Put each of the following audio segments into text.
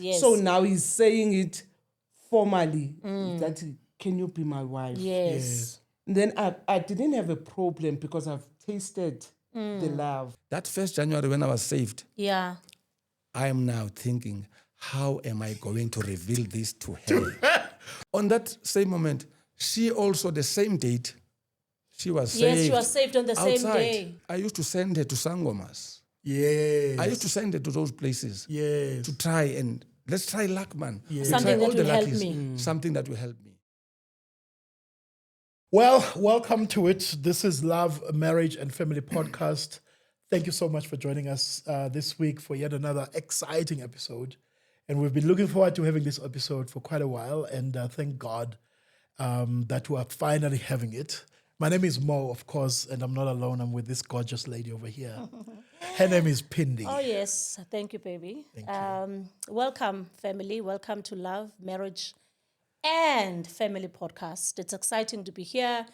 Yes. So now he's saying it formally that, can you be my wife? Yes. Then I didn't have a problem because I've tasted the love. That 1st January when I was saved, Yeah. I am now thinking, how am I going to reveal this to her? On that same moment, she also, the same date, she was saved. Yes, she was saved on the same outside. day. I used to send her to Sangomas. Yes. I used to send her to those places Yes. to try and let's try luck, man. Yes. We'll Something try that all the will help luckies. me. Something that will help me. Well, welcome to it. This is Love, Marriage, and Family Podcast. Thank you so much for joining us this week for yet another exciting episode. And we've been looking forward to having this episode for quite a while. And thank God that we are finally having it. My name is Mo, of course, and I'm not alone. I'm with this gorgeous lady over here. Her name is Pindi. Oh, yes. Thank you, baby. Welcome, family. Welcome to Love, Marriage, and Family Podcast. It's exciting to be here.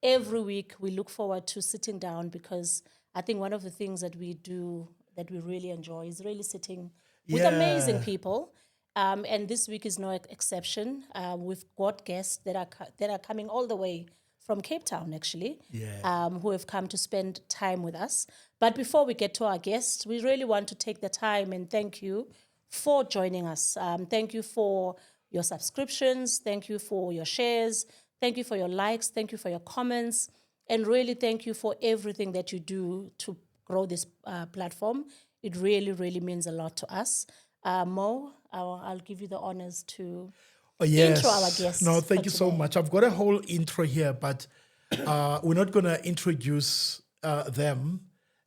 Every week, we look forward to sitting down because I think one of the things that we do that we really enjoy is really sitting with amazing people. And this week is no exception. We've got guests that are coming all the way from Cape Town, actually, who have come to spend time with us. But before we get to our guests, we really want to take the time and thank you for joining us. Thank you for your subscriptions. Thank you for your shares. Thank you for your likes. Thank you for your comments. And really thank you for everything that you do to grow this platform. It really, really means a lot to us. Mo, I'll give you the honors to intro our guests. No, thank you so much. I've got a whole intro here, but we're not going to introduce them,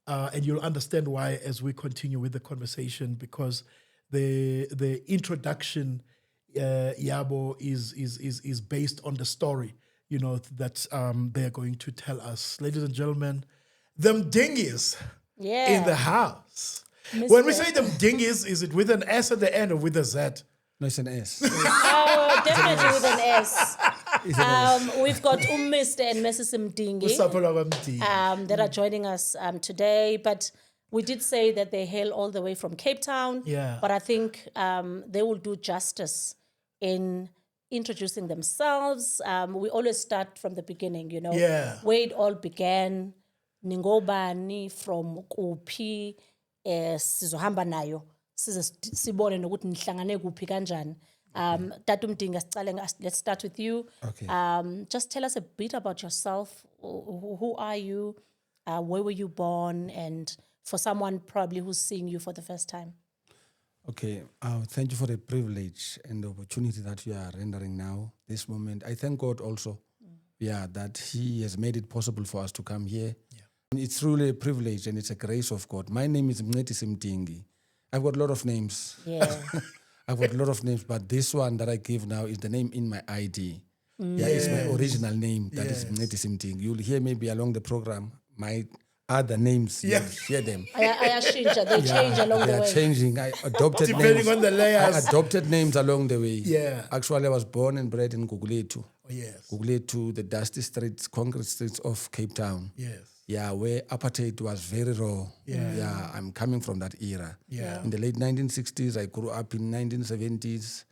and you'll understand why as we continue with the conversation, because the introduction, Yabo, is based on the story, that they're going to tell us. Ladies and gentlemen, them dingies in the house. When we say them dingies, is it with an S at the end or with a Z? No, it's an S. Definitely with an S. We've got Mr. and Mrs. Mdingi that are joining us today. But we did say that they hail all the way from Cape Town. Yeah. But I think they will do justice in introducing themselves. We always start from the beginning, where it all began. Ningobani from Kupi, sizohamba nayo. Sibone nokuthi nihlangane kuphi kanjani. Tatu Mdinga, let's start with you. Okay. Just tell us a bit about yourself. Who are you? Where were you born? And for someone probably who's seeing you for the first time. Okay. Thank you for the privilege and the opportunity that you are rendering now, this moment. I thank God also, that He has made it possible for us to come here. Yeah. It's truly a privilege and it's a grace of God. My name is Mdingi. I've got a lot of names. Yeah. I've got a lot of names, but this one that I give now is the name in my ID. Yeah, it's my original name. That is Mdingi. You'll hear maybe along the program my other names. You'll hear them. I change. They change along the way. They are changing. I adopted Depending names. on the layers. I adopted names along the way. Yeah. Actually, I was born and bred in Guguletu. Oh, yes. Guguletu, the dusty streets, concrete streets of Cape Town. Yes. Yeah, where apartheid was very raw. Yeah, I'm coming from that era. Yeah. In the late 1960s, I grew up in 1970s.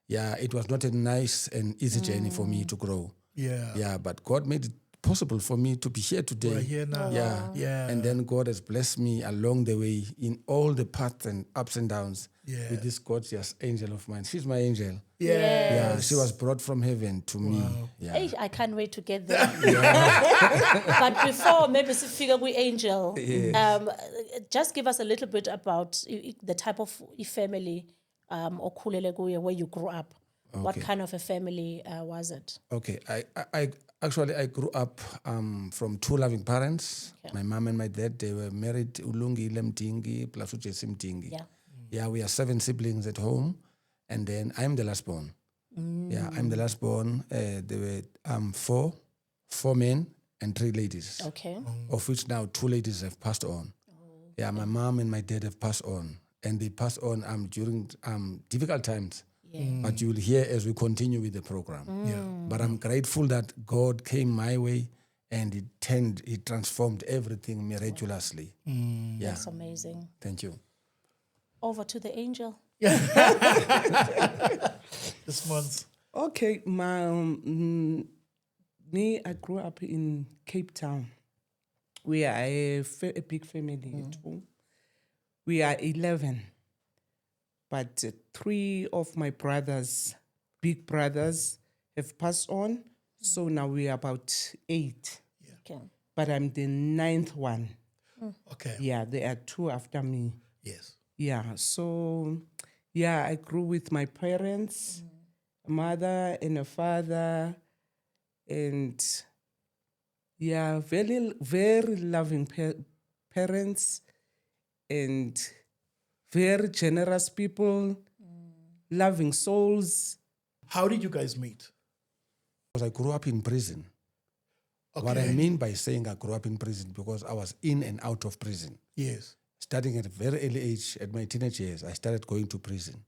Yeah, it was not a nice and easy journey for me to grow. Yeah. Yeah, but God made it possible for me to be here today. We're here now. Yeah. Yeah. And then God has blessed me along the way in all the paths and ups and downs with this gorgeous angel of mine. She's my angel. Yeah, she was brought from heaven to me. Yeah. Hey, I can't wait to get there. But before, maybe figure we angel. Just give us a little bit about the type of family where you grew up. Okay. What kind of a family was it? Okay, I grew up from two loving parents. Okay. My mom and my dad, they were married, Ulungile Mdingi plus Ujesi Mdingi. Yeah, we are 7 siblings at home. And then I'm the last born. Yeah, I'm the last born. There were 4 men and 3 ladies. Okay. Of which now 2 ladies have passed on. Yeah, my mom and my dad have passed on. And they passed on during difficult times. But you will hear as we continue with the program. But I'm grateful that God came my way and He transformed everything miraculously. That's amazing. Thank you. Over to the angel. This month. Okay, me, I grew up in Cape Town. We are a big family at home. We are 11, but 3 of my brothers, big brothers, have passed on. So now we are about 8. Okay. But I'm the 9th one. Okay. Yeah, there are 2 after me. Yes. Yeah, so yeah, I grew with my parents, a mother and a father, and yeah, very, very loving parents and very generous people, loving souls. How did you guys meet? Because I grew up in prison. Okay. What I mean by saying I grew up in prison, because I was in and out of prison. Yes. Starting at a very early age, at my teenage years, I started going to prison.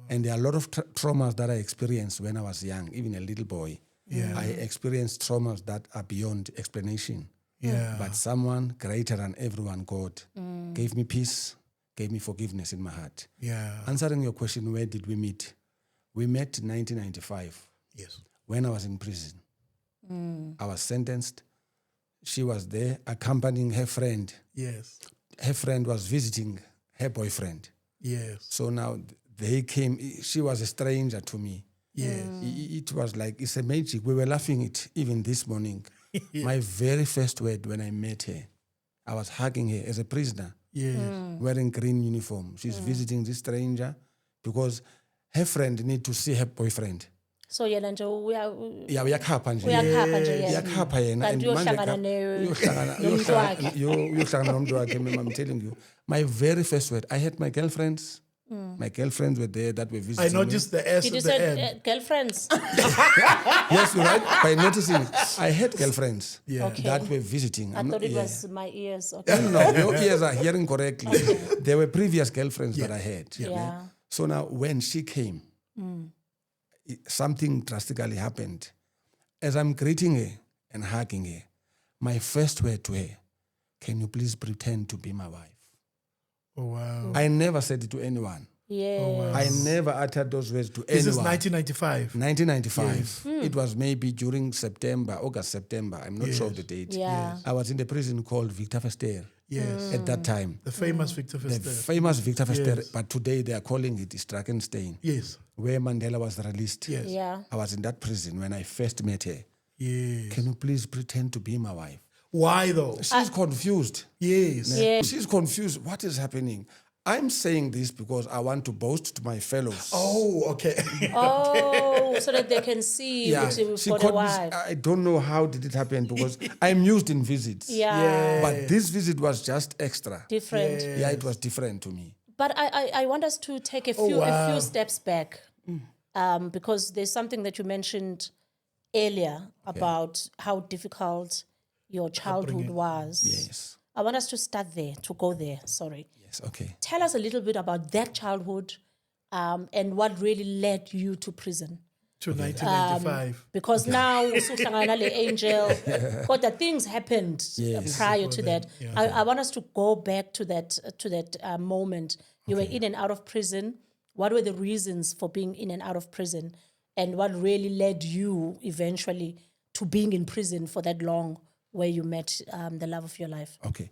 And there are a lot of traumas that I experienced when I was young, even a little boy. Yeah. I experienced traumas that are beyond explanation. Yeah. But someone greater than everyone, God, gave me peace, gave me forgiveness in my heart. Yeah. Answering your question, where did we meet? We met in 1995 Yes. when I was in prison. I was sentenced. She was there accompanying her friend. Yes. Her friend was visiting her boyfriend. Yes. So now they came. She was a stranger to me. Yes. It was like, it's a magic. We were laughing it even this morning. My very first word when I met her, I was hugging her as a prisoner, Yes. wearing green uniform. She's visiting this stranger because her friend need to see her boyfriend. So yena nje Yeah, uyakhapha nje. uyakhapha nje yena. Uyakhapha yena. Kanti and manje uyohlangana nomuntu wakhe. uyohlangana nomuntu wakhe. I'm telling you. My very first word, I had my girlfriends. My girlfriends were there that were visiting I noticed the S Did at you the end. say girlfriends? Yes, you're right. By noticing, I had girlfriends Okay. that were visiting. I I'm thought not- it yeah. was my ears. Okay. No, your ears are hearing correctly. There were previous girlfriends that I had. Yeah. So now when she came, something drastically happened. As I'm greeting her and hugging her, my first word to her, can you please pretend to be my wife? Oh, wow. I never said it to anyone. Yeah. I never uttered those words to This anyone. is 1995. 1995. It was maybe during August, September. I'm not sure of the date. Yeah. I was in the prison called Victor Verster Yes. at that time. The famous Victor The Verster. famous Victor Verster, Yes. but today they are calling it Drakenstein, Yes. where Mandela was released. Yes. Yeah. I was in that prison when I first met her. Yes. Can you please pretend to be my wife? Why though? She's confused. Yes. Yeah. She's confused. What is happening? I'm saying this because I want to boast to my fellows. Oh, okay. Oh, so that they can see Yeah, what you've she got a called me. wife. I don't know how did it happen because I'm used in visits. Yeah. But this visit was just extra. Different. Yeah, it was different to me. But I want us to take a few steps back, because there's something that you mentioned earlier about how difficult your childhood was. Yes. I want us to start there, to go there. Sorry. Yes, okay. Tell us a little bit about that childhood, and what really led you to prison. To 1995. Because now usuhlangana le angel, but the things happened prior to that. I want us to go back to that moment. You were in and out of prison. What were the reasons for being in and out of prison, and what really led you eventually to being in prison for that long, where you met the love of your life? Okay.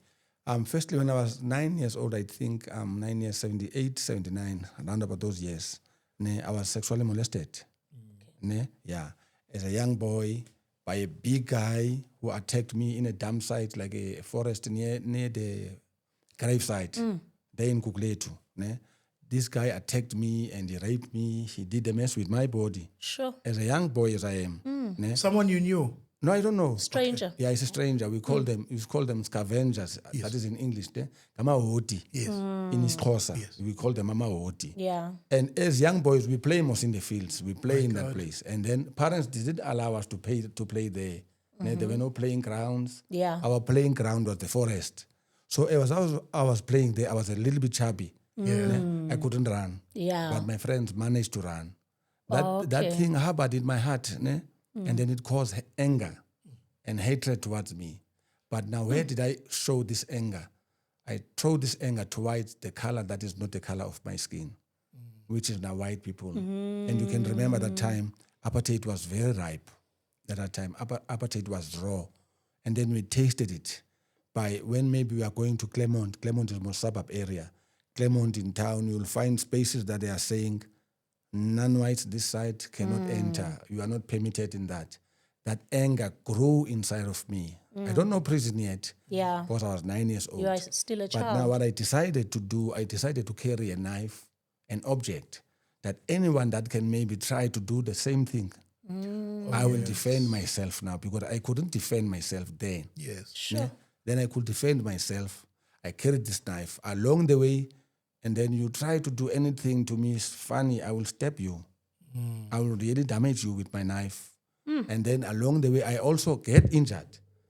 Firstly, when I was 9 years old, I think 9 years, 78, 79, around about those years, I was sexually molested. Yeah. As a young boy, by a big guy who attacked me in a dump site, like a forest near the gravesite, there in Kukletu. This guy attacked me and he raped me. He did a mess with my body. Sure. As a young boy as I am. Someone you knew. No, I don't know. Stranger. Yeah, it's a stranger. We call them scavengers. That is in English. Amahoti. Yes. In Xhosa, we call them amahoti. Yeah. And as young boys, we play most in the fields. We play in that place. And then parents didn't allow us to play there. There were no playing grounds. Yeah. Our playing ground was the forest. So as I was playing there, I was a little bit chubby. I couldn't run. Yeah. But my friends managed to run. That thing harbored in my heart. And then it caused anger and hatred towards me. But now where did I show this anger? I throw this anger towards the color that is not the color of my skin. which is now white people. And you can remember that time, apartheid was very ripe. At that time, apartheid was raw. And then we tasted it by when maybe we are going to Claremont. Claremont is more suburb area. Claremont in town, you'll find spaces that they are saying, non-whites this side cannot enter. You are not permitted in that. That anger grew inside of me. I don't know prison yet. Yeah. Because I was 9 years old. You are still a child. But now what I decided to do, I decided to carry a knife, an object, that anyone that can maybe try to do the same thing, I will defend myself now, because I couldn't defend myself then. Yes. Sure. Yeah? Then I could defend myself. I carried this knife along the way, and then you try to do anything to me, it's funny, I will stab you. I will really damage you with my knife. And then along the way, I also get injured.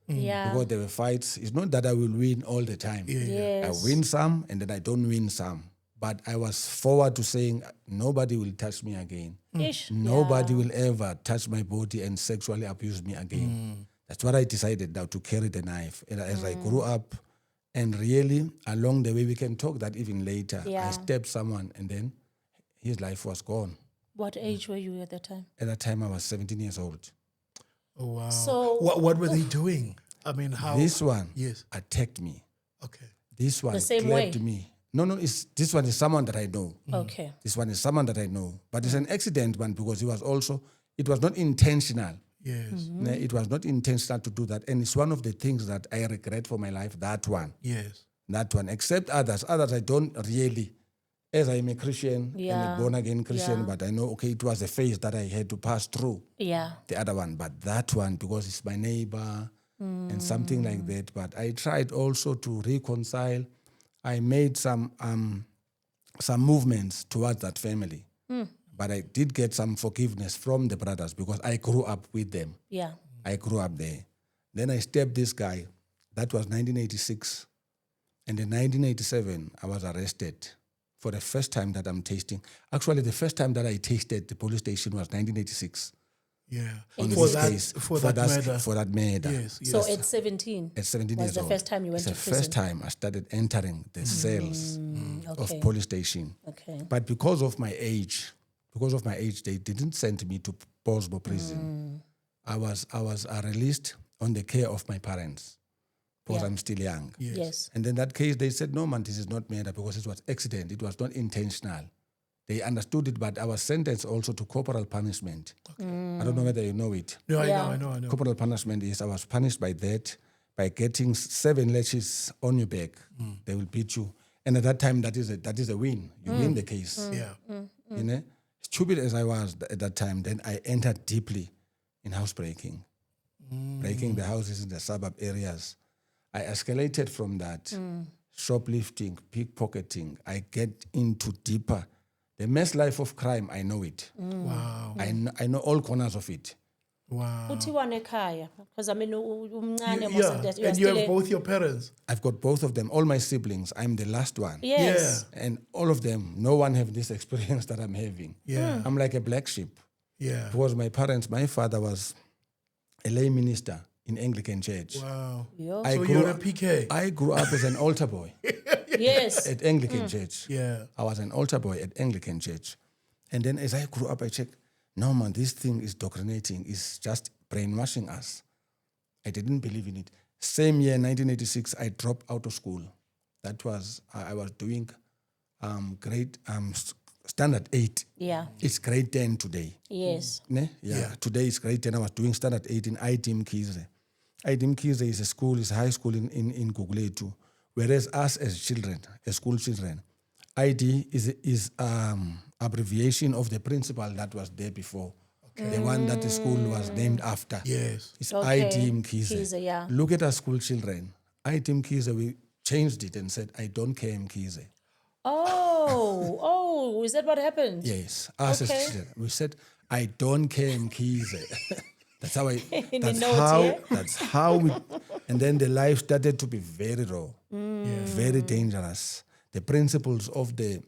Yeah. Because there were fights. It's not that I will win all the time. Yes. I win some and then I don't win some. But I was forward to saying, nobody will touch me again. Ish. Nobody will ever touch my body and sexually abuse me again. That's what I decided now, to carry the knife. And as I grew up, and really along the way, we can talk that even later. Yeah. I stabbed someone and then his life was gone. What age were you at that time? At that time, I was 17 years old. Oh, wow. So- what were they doing? I mean, how? This one Yes. attacked me. Okay. This one The same clapped way? me. No, this one is someone that I know. Okay. This one is someone that I know. But it's an accident one, because it was not intentional. Yes. It was not intentional to do that. And it's one of the things that I regret for my life, that one. Yes. That one. Except others. Others I don't really. As I'm a Christian and a born-again Christian, but I know, okay, it was a phase that I had to pass through. Yeah. The other one. But that one, because it's my neighbor and something like that. But I tried also to reconcile. I made some movements towards that family. But I did get some forgiveness from the brothers, because I grew up with them. Yeah. I grew up there. Then I stabbed this guy. That was 1986. And in 1987, I was arrested for the first time that I'm tasting. Actually, the first time that I tasted the police station was 1986. Yeah. On For this that, case, for that murder. For that murder. Yes. Yes. So at 17, At 17 was years the old. first time you went it's to the prison? first time I started entering the cells okay. of police station. Okay. But because of my age, they didn't send me to Bosbo prison. I was released on the care of my parents, because I'm still young. Yes. And then that case, they said, no, man, this is not murder, because it was accident. It was not intentional. They understood it, but I was sentenced also to corporal punishment. I don't know whether you know it. No, Yeah. I know. Corporal punishment is, I was punished by that, by getting 7 lashes on your back. They will beat you. And at that time, that is a win. You win the case. Yeah. You know? Stupid as I was at that time, then I entered deeply in housebreaking. Breaking the houses in the suburb areas. I escalated from that. Shoplifting, pickpocketing. I get into deeper. The mess life of crime, I know it. Wow. I know all corners of it. Wow. Uthiwa nekhaya, because I mean, umncane You- most yeah. of that. And you have both your parents. I've got both of them, all my siblings. I'm the last one. Yes. And all of them, no one have this experience that I'm having. Yeah. I'm like a black sheep. Yeah. Because my father was a lay minister in Anglican church. Wow. Yo. I So grew you're a up- PK. I grew up as an altar boy Yes. at Anglican church. Yeah. I was an altar boy at Anglican church. And then as I grew up, I checked, no man, this thing is doctrinating, it's just brainwashing us. I didn't believe in it. Same year, 1986, I dropped out of school. That was, I was doing grade standard 8. Yeah. It's grade 10 today. Yes. Ne? Yeah. Today is grade 10. I was doing standard 8 in IDM Kize. IDM Kize is a school, is a high school in Guguletu. Whereas us as children, as school children, ID is abbreviation of the principal that was there before. The one that the school was named after. Yes. It's Okay. IDM Kize. Kize, yeah. Look at our school children. IDM Kize, we changed it and said, I don't care Mkize. Oh, is that what happened? Yes, us Okay. as children. We said, I don't care Mkize. That's how In the that's notes, how, yeah? that's how we, and then the life started to be very raw, very dangerous. The principles of the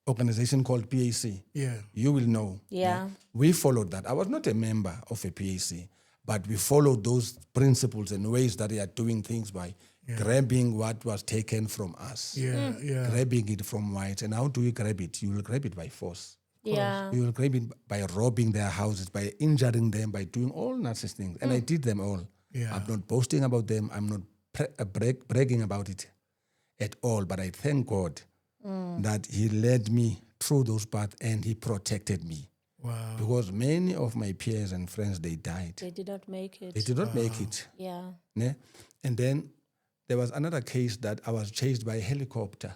organization called PAC, Yeah. you will know. Yeah. We followed that. I was not a member of a PAC, but we followed those principles and ways that they are doing things by. grabbing what was taken from us, grabbing it from whites. And how do you grab it? You will grab it by force. Yeah. You will grab it by robbing their houses, by injuring them, by doing all nasty things. And I did them all. Yeah. I'm not boasting about them. I'm not bragging about it at all. But I thank God that He led me through those paths and He protected me. Wow. Because many of my peers and friends, they died. They did not make it. They did not make it. Yeah. Ne? And then there was another case that I was chased by a helicopter.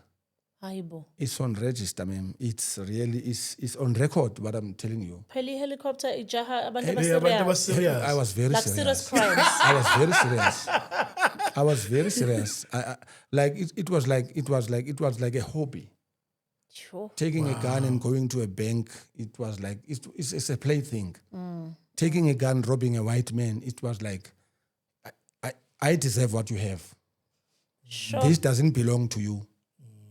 Aibo. It's on register, ma'am. It's really, it's on record, what I'm telling you. Peli helicopter ijaha abantu Yeah, but that was abaserious. serious. I was very Like serious. serious crimes. I was very serious. I was very serious. It was like a hobby. Sure. Taking a gun and going to a bank, it was like, it's a plaything. Taking a gun, robbing a white man, it was like, I deserve what you have. Sure. This doesn't belong to you.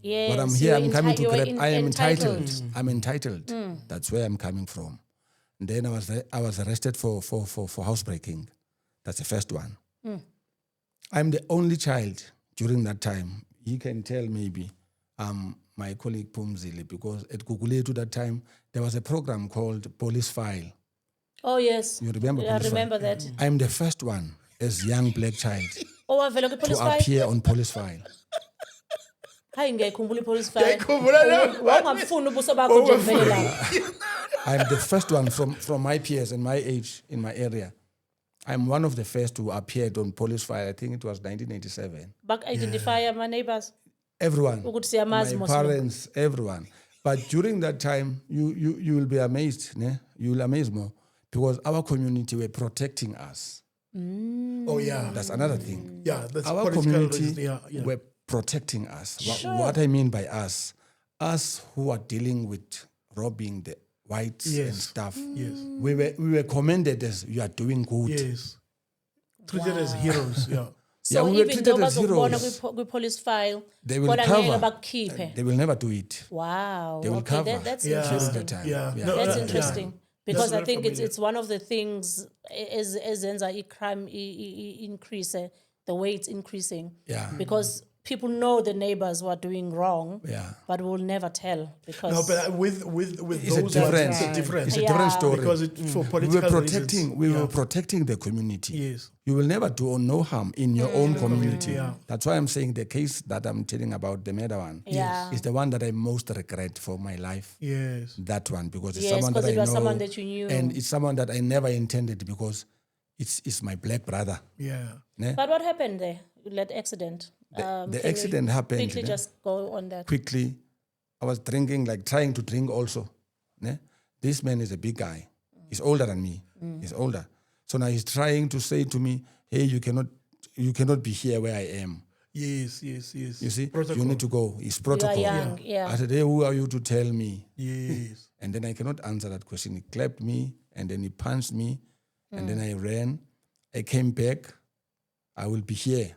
Yes, But I'm you here, were I'm coming to you were grab, I am entitled. entitled. I'm entitled. That's where I'm coming from. And then I was arrested for housebreaking. That's the first one. I'm the only child during that time. You can tell maybe my colleague Pumzile, because at Guguletu that time, there was a program called Police File. Oh yes. You remember I Police remember File? that. I'm the first one as young black child Oh, wavela kwi-police to file. appear on Police File. Hayi ngiyayikhumbula i-police file. Ngiyayikhumbula leyo. Wawungamfuni ubuso bakho nje vele lapho. I'm the first one from my peers and my age in my area. I'm one of the first who appeared on Police File. I think it was 1987. Back-identify ama-neighbors. Everyone, Ukuthi siyamazi my mos- parents, everyone. But during that time, you will be amazed. Ne? You will amaze more because our community were protecting us. Oh, yeah. That's another thing. Yeah, that's Our political community reasons. Yeah. were protecting us. What I mean by us who are dealing with robbing the whites and Yes. stuff, Yes. we were commended as you are doing good. Yes. Treated as heroes. Yeah. Yeah, So we were even treated though as bazokubona heroes. kwi-police file, They will kodwa ngeke cover. bakukhiphe. They will never do it. Wow. They will Okay, cover. that's Yeah. interesting. During that time. Yeah. Yeah. No, That's yeah. interesting. Yeah. Because That's I think very it's one of the things ezenza i-crime increase, the way it's increasing. Yeah. Because people know the neighbors were doing wrong, Yeah. but will never tell because No, but with It's a those difference. ones, it's a difference. It's a Yeah. different story. Because for we political were protecting. reasons. We Yeah. were protecting the community. Yes. You will never do no harm in your own community. Yeah. That's why I'm saying the case that I'm telling about, the murder one, Yeah. is the one that I most regret for my life. Yes. That one, because it's Yes, someone that 'cause I it know, was someone that you knew. and it's someone that I never intended because it's my black brother. Yeah. Ne? But what happened there? That accident. The Can you accident happened. Quickly, ne? just go on that. Quickly, I was drinking, like trying to drink also. Ne? This man is a big guy. He's older than me. He's older. So now he's trying to say to me, hey, you cannot be here where I am. Yes. You see, Protocol. you need to go. It's You are protocol. young, yeah. I said, hey, who are you to tell me? Yes. And then I cannot answer that question. He clapped me and then he punched me and then I ran. I came back. I will be here.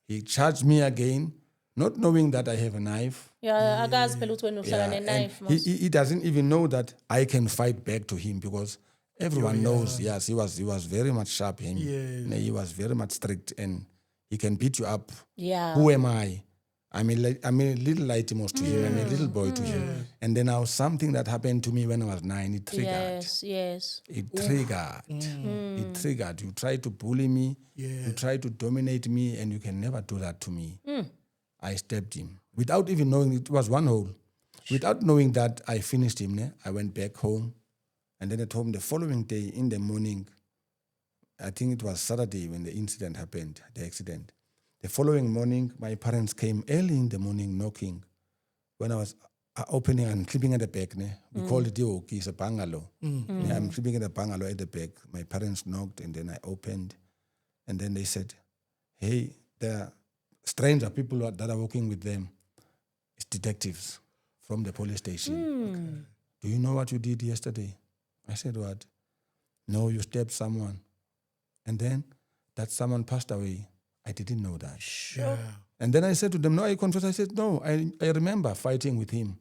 He charged me again, not knowing that I have a knife. Yeah, akazi phela ukuthi wena uhlala and ne-knife. he doesn't even know that I can fight back to him because everyone knows, yes, he was very much sharp. Him. Yes. He was very much strict and he can beat you up. Yeah. Who am I? I'm a little lightimos to him. I'm a little boy to him. And then now something that happened to me when I was 9, it triggered. Yes. It triggered. It triggered. You try to bully me. Yeah. You try to dominate me, and you can never do that to me. I stabbed him without even knowing it was one hole. Without knowing that, I finished him. Ne? I went back home, and then at home the following day in the morning, I think it was Saturday when the incident happened, the accident. The following morning, my parents came early in the morning knocking. When I was opening and sleeping at the back, ne? We called it it's a bungalow. Yeah, I'm sleeping in the bungalow at the back. My parents knocked and then I opened. And then they said, hey, there are stranger people that are working with them. It's detectives from the police station. Do you know what you did yesterday? I said, what? No, you stabbed someone. And then that someone passed away. I didn't know that. Yeah. And then I said to them, no, I confess. I said, no, I remember fighting with him.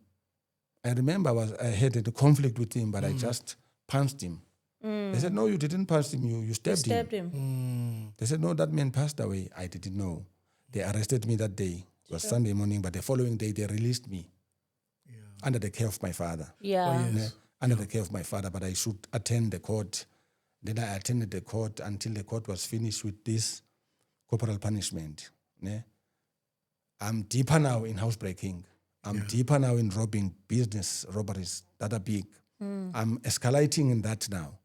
I remember I had a conflict with him, but I just punched him. They said, no, you didn't punch him. You stabbed him. Stabbed him. They said, no, that man passed away. I didn't know. They arrested me that day. It was Sunday morning, but the following day they released me under the care of my father. Yeah. Under the care of my father, but I should attend the court. Then I attended the court until the court was finished with this corporal punishment. Ne? I'm deeper now in housebreaking. I'm deeper now in robbing business robberies that are big. I'm escalating in that now.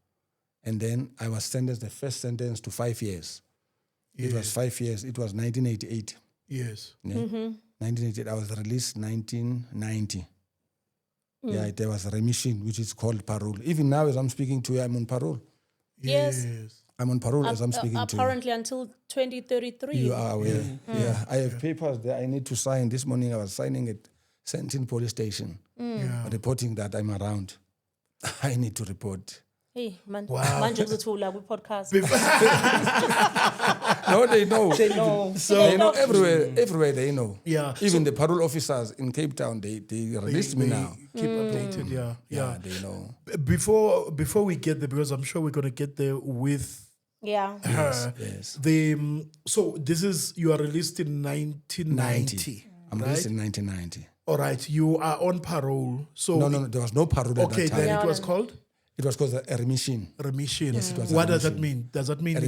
And then I was sentenced, the first sentence, to 5 years. It was 5 years. It was 1988. Yes. Yeah. 1988. I was released 1990. Yeah, there was a remission, which is called parole. Even now, as I'm speaking to you, I'm on parole. Yes. I'm on parole as I'm speaking to you. Apparently until 2033. You are aware. Yeah, I have papers that I need to sign. This morning I was signing at Sentin Police Station, reporting that I'm around. I need to report. Hey, manje kuzothula kwi-podcast. No, they know. They know. They know everywhere they know. Yeah. Even the parole officers in Cape Town, they released me now. Keep updated, Yeah, they know. Before we get there, because I'm sure we're going to get there with her. Yes. So this is, you are released in 1990. I'm released in 1990. All right, you are on parole. So No, there was no parole at that time. then it was called? It was called a remission. Remission. Yes, it was a What does that remission. mean? Does that mean A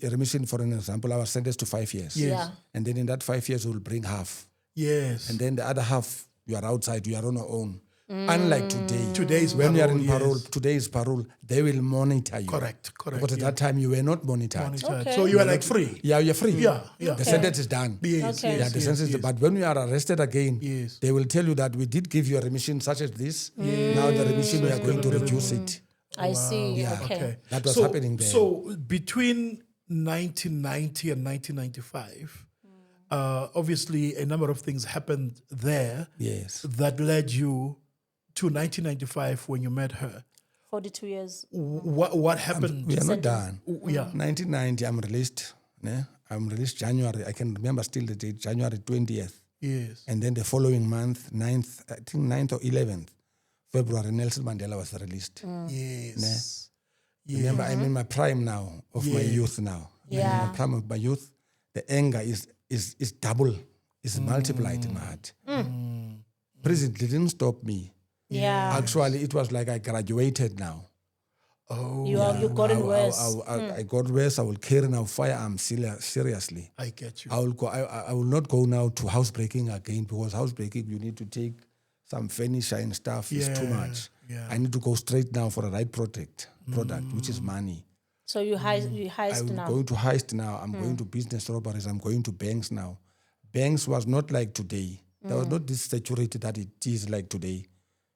remission, for an example, I was sentenced to 5 years. Yes. Yeah. And then in that 5 years, we'll bring half. Yes. And then the other half, you are outside, you are on your own. Unlike today. Today's when you are in parole, parole, yes. today's parole, they will monitor you. Correct. Because at that time, you were not monitored. Okay. So you are like free. Yeah, you're free. Yeah. The sentence is done. Yes, Okay. Yeah, the sentence is But when you are arrested again, Yes. they will tell you that we did give you a remission such as this. Now the remission, we are going to reduce it. I see. Yeah. Okay. That was happening there. So between 1990 and 1995, obviously a number of things happened there Yes. that led you to 1995 when you met her. 42 years. What happened? We are not done. Yeah. 1990, I'm released. Ne? I'm released January. I can remember still the date, January 20th. Yes. And then the following month, 9th or 11th, February, Nelson Mandela was released. Yes. Remember, I'm in my prime now, of my youth now. Yeah. I'm in my prime of my youth. The anger is double, is multiplied in my heart. Prison didn't stop me. Yeah. Actually, it was like I graduated now. Oh, You got it worse. I got worse. I will carry now firearms seriously. I get you. I will go. I will not go now to housebreaking again, because housebreaking you need to take some furniture and stuff. It's too much. Yeah. I need to go straight now for a right product, which is money. So you heist I'm now. going to heist now. I'm going to business robberies. I'm going to banks now. Banks was not like today. There was not this security that it is like today.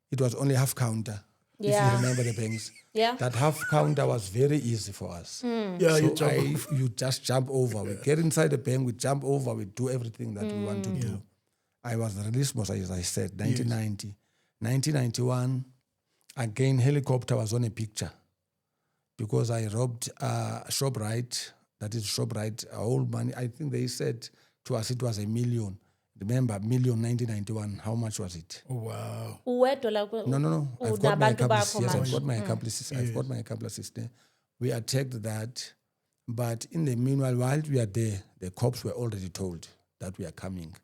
It was only half counter. If Yeah. you remember the banks. Yeah. That half counter was very easy for us. Yeah, So you just jump over. We get inside the bank, we jump over, we do everything that we want to do. I was released, as I said, 1990. 1991, again, helicopter was on a picture because I robbed ShopRite, that is ShopRite, all money. I think they said to us it was $1 million. Remember, million 1991, how much was it? Oh, wow. No. I've got my accomplices. Yes, I've got my Mm. accomplices. I've got my accomplices there. We attacked that. But in the meanwhile, while we are there, the cops were already told that we are coming.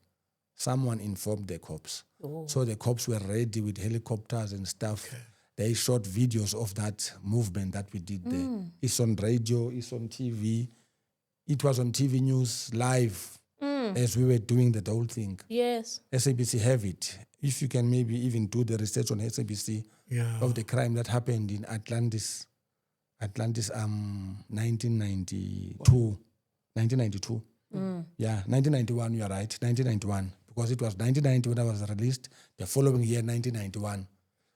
Someone informed the cops. So the cops were ready with helicopters and stuff. Okay. They shot videos of that movement that we did there. It's on radio, it's on TV. It was on TV news live as we were doing the whole thing. Yes. SABC have it. If you can maybe even do the research on SABC of the crime that happened in Atlantis 1992. 1992. Yeah, 1991, you are right, 1991. Because it was 1990 when I was released. The following year, 1991,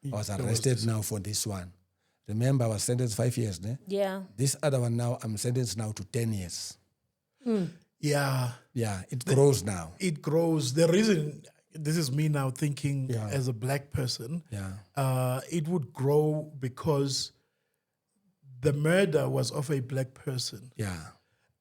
I was arrested now for this one. Remember, I was sentenced 5 years, ne? Yeah. This other one now, I'm sentenced now to 10 years. Yeah. Yeah, it grows now. It grows. The reason, this is me now thinking as a black person, it would grow because the murder was of a black person. Yeah.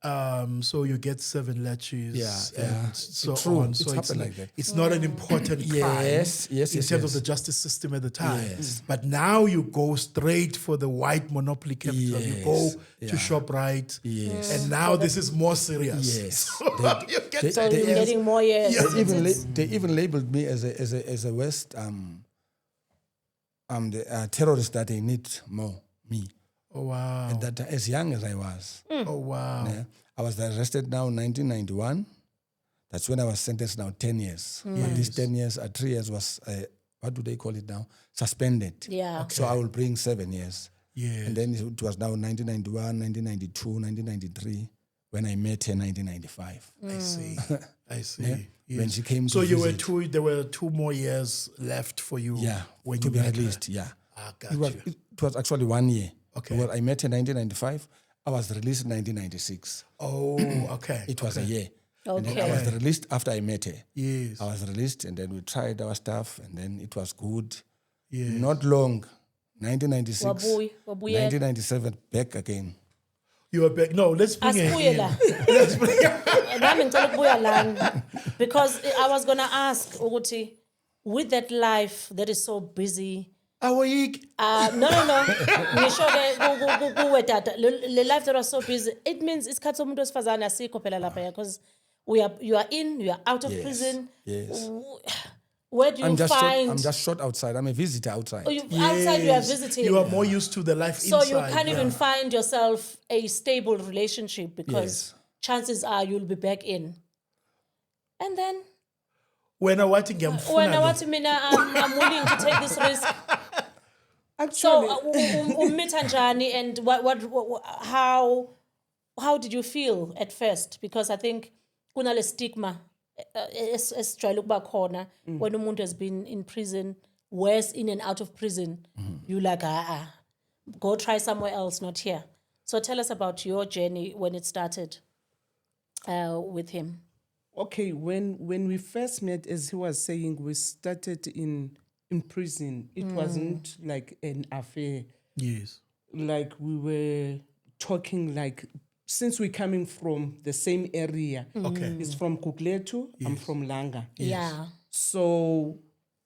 So you get 7 latches and so True. on. It's So happened like that. it's not an important crime Yes, in terms of the justice system at the time. But now you go straight for the white monopoly capital. You go to ShopRite. Yes. And now this is more serious. Yes. You get So you're getting more years. Yes. They even labeled me as a West the terrorist that they need more me. Oh, wow. And that as young as I was. Oh, wow. Yeah. I was arrested now in 1991. That's when I was sentenced now 10 years. But these 10 years, 3 years was, what do they call it now? Suspended. Yeah. So I will bring 7 years. Yes. And then it was now 1991, 1992, 1993, when I met her in 1995. I see. I see. Yeah. Yes. When she came So to you visit. were there were 2 more years left for you. Yeah, when to you be met her. released, yeah. Got It was, you. it was actually 1 year. Okay. Well, I met her in 1995. I was released in 1996. Oh, okay. It was a year. And then I Okay. was released after I met her. Yes. I was released, and then we tried our stuff, and then it was good. Yes. Not long, 1996, Wabuya. 1997, back again. You are back. No, let's bring her Asibuye in. la. Nami ngicela ukubuya lana. Because I was going to ask ukuthi, with that life that is so busy, Awake. no. Ngisho-ke kuwe tata, le life that was so busy, it means isikhathi somuntu wesifazane asikho phela lapha because you are in, you are out of prison. Yes. Where do you I'm find? just short outside. I'm a visitor outside. Outside you are visiting. You are more used to the life So inside. you can't yeah. even find yourself a stable relationship because Yes. chances are you'll be back in. And then When I watch when I want to mean I'm willing to take this risk. Actually, So ummitha njani and what how did you feel at first? Because I think kunale stigma esijwayele ukuba khona when umuntu has been in prison, worse in and out of prison. You like go try somewhere else, not here. So tell us about your journey when it started with him. okay, when we first met, as he was saying, we started in prison. It wasn't like an affair. Yes. Like we were talking like, since we're coming from the same area. Okay. He's from Kukletu, I'm from Langa. Yeah. So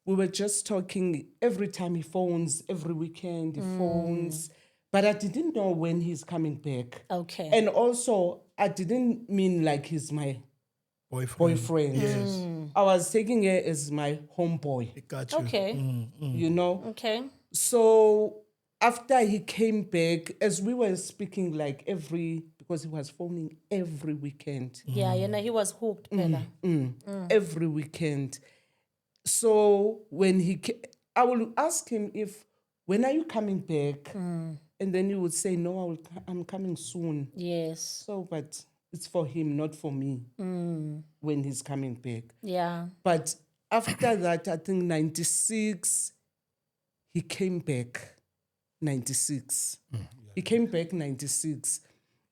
we were just talking every time he phones, every weekend he phones. But I didn't know when he's coming back. Okay. And also, I didn't mean like he's my boyfriend. Yes. I was taking her as my homeboy, Got you. Okay. you know? Okay. So after he came back, as we were speaking like because he was phoning every weekend. Yeah, he was hooked, Pella. Every weekend. So when I will ask him when are you coming back? And then he would say, no, I'm coming soon. Yes. So, but it's for him, not for me, when he's coming back. Yeah. But after that, I think 96, he came back. 96. He came back 96.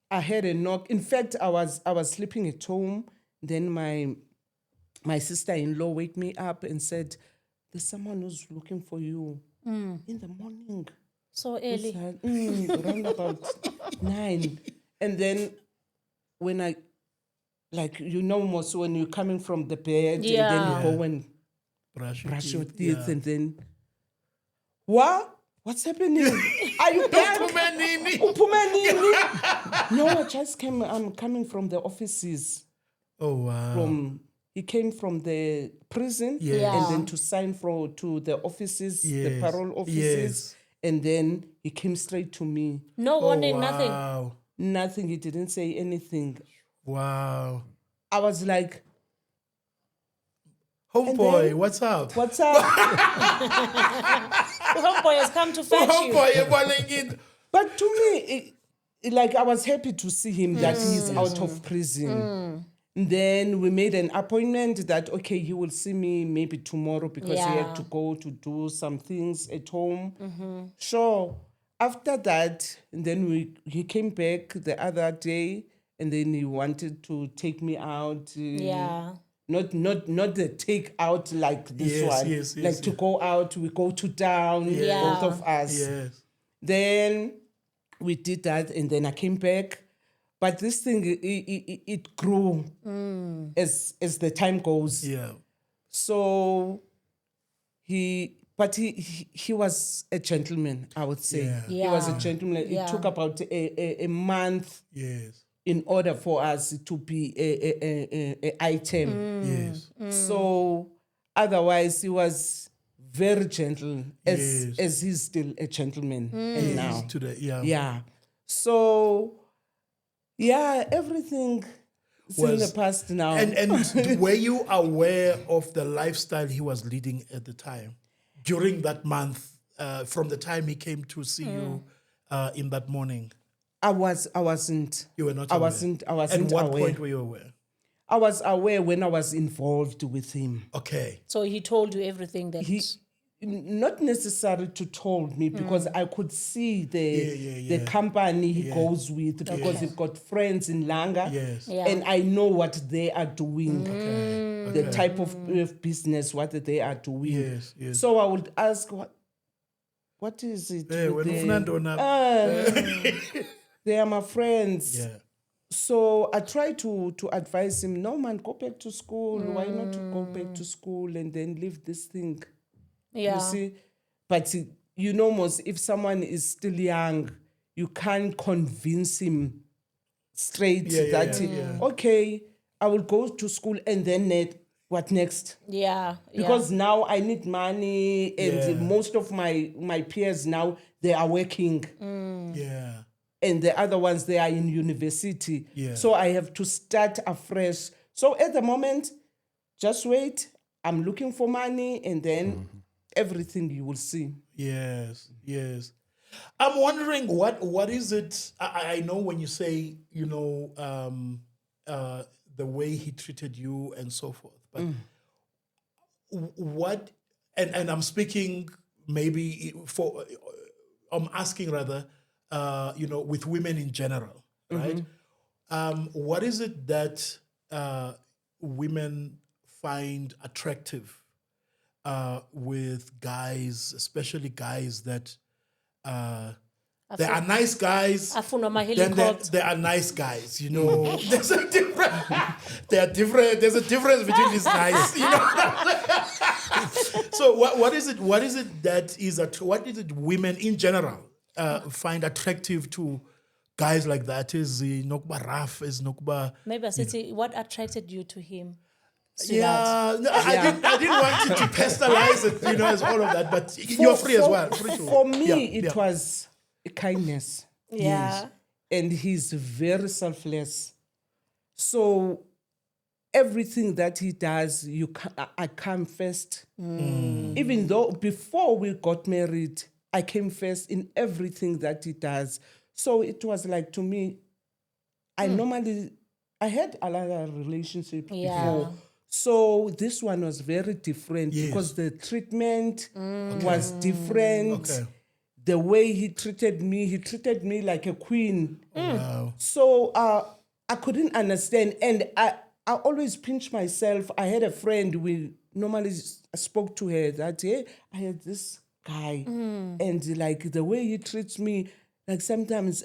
I had a knock. In fact, I was sleeping at home. Then my sister-in-law waked me up and said, there's someone who's looking for you in the morning. So early. Around about 9. And then when I, like, most when you're coming from the bed, and then you go and brush your teeth, and then, what? What's happening? Are you back? No, I'm coming from the offices. Oh, wow. He came from the prison and then to sign to the offices, the parole offices. And then he came straight to me. No warning, nothing. Wow. Nothing. He didn't say anything. Wow. I was like, homeboy, what's up? what's up? The homeboy has come to fetch you. Homeboy, But to me, I was happy to see him that he's out of prison. Then we made an appointment that, okay, he will see me maybe tomorrow because he had to go to do some things at home. Sure. After that, and then he came back the other day, and then he wanted to take me out. Not the take out like this one. Yes, to go out, we go to town, both of us. Yes. Then we did that, and then I came back. But this thing, it grew as the time goes. Yeah. So he was a gentleman, I would say. Yeah. He was a Yeah. gentleman. Yeah. It took about a month Yes. in order for us to be a item. Yes. So otherwise, he was very gentle, Yes. as he's still a gentleman and now. Today. Yeah. Yeah. So, yeah, everything is in the Was- past now. And were you aware of the lifestyle he was leading at the time during that month, from the time he came to see you in that morning? I wasn't. You were not I aware. wasn't At what aware. point were you aware? I was aware when I was involved with him. Okay. So he told you everything that. Not necessary to told me because I could see the company he goes with because he's got friends in Langa. Yes. Yeah. And I know what they are doing. The type of business, what they are doing. Yes, yes. So I would ask, what is it? Eh, with when them? ufuna ntona- They are my friends. Yeah. So I try to advise him, no man, go back to school. Why not to go back to school and then leave this thing? Yeah. You see? But you know, most if someone is still young, you can't convince him straight that, okay, I will go to school and then what next? Yeah. Because now I need money and most of my peers now, they are working. Yeah. And the other ones, they are in university. Yeah. So I have to start afresh. So at the moment, just wait. I'm looking for money and then everything you will see. Yes, yes. I'm wondering what is it? I know when you say, you know, the way he treated you and so forth, but what? And I'm speaking maybe for. I'm asking rather, you know, with women in general, right? What is it that women find attractive with guys, especially guys that they are nice guys. Afuna ma Then helicopter. they are nice guys, you know. There's a difference. They are different. There's a difference between these nice, you know. So what is it? What is it that is what is it women in general find attractive to guys like that? Is nokba rough? Is nokba? Maybe I said, what attracted you to him? Yeah, no, I didn't want you to personalize it, you know, as all of that. But you're free as well. Free to, For me, it was kindness. Yeah. And he's very selfless. So everything that he does, I come first. Even though before we got married, I came first in everything that he does. So it was like, to me, I had a lot of relationships before. So this one was very different because the treatment was different. Okay. The way he treated me like a queen. Wow. So I couldn't understand. And I always pinch myself. I had a friend, we normally spoke to her that, hey, I had this guy. And like the way he treats me, like sometimes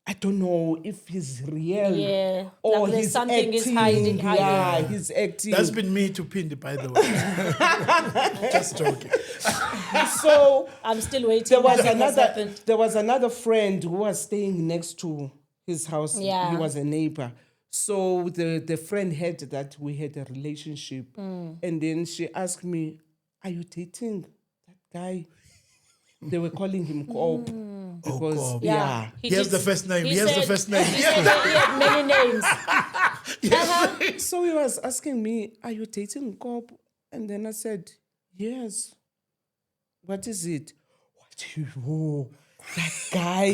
I don't know if he's real Yeah. or Like there's he's something acting. is hiding. Yeah, he's acting. That's been me to Pindi, by the way. Just joking. So I'm still waiting. there was Nothing has happened. there was another friend who was staying next to his house. Yeah. He was a neighbor. So the friend heard that we had a relationship. And then she asked me, are you dating that guy? They were calling him Cope. Because, Cope. yeah. Here's the first name. He Here's the said- first name. He said that he had many names. So he was asking me, are you dating Cope? And then I said, yes. What is it? What do you that guy.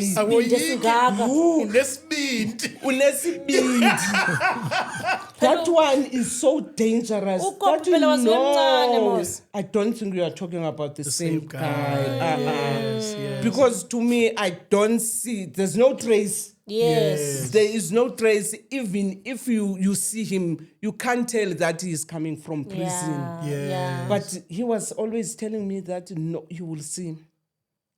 That one is so dangerous. But you know, I don't think we are talking about the same guy. Yes. Because to me, I don't see, there's no trace. Yes. There is no trace. Even if you see him, you can't tell that he is coming from prison. Yeah. But he was always telling me that, no, you will see.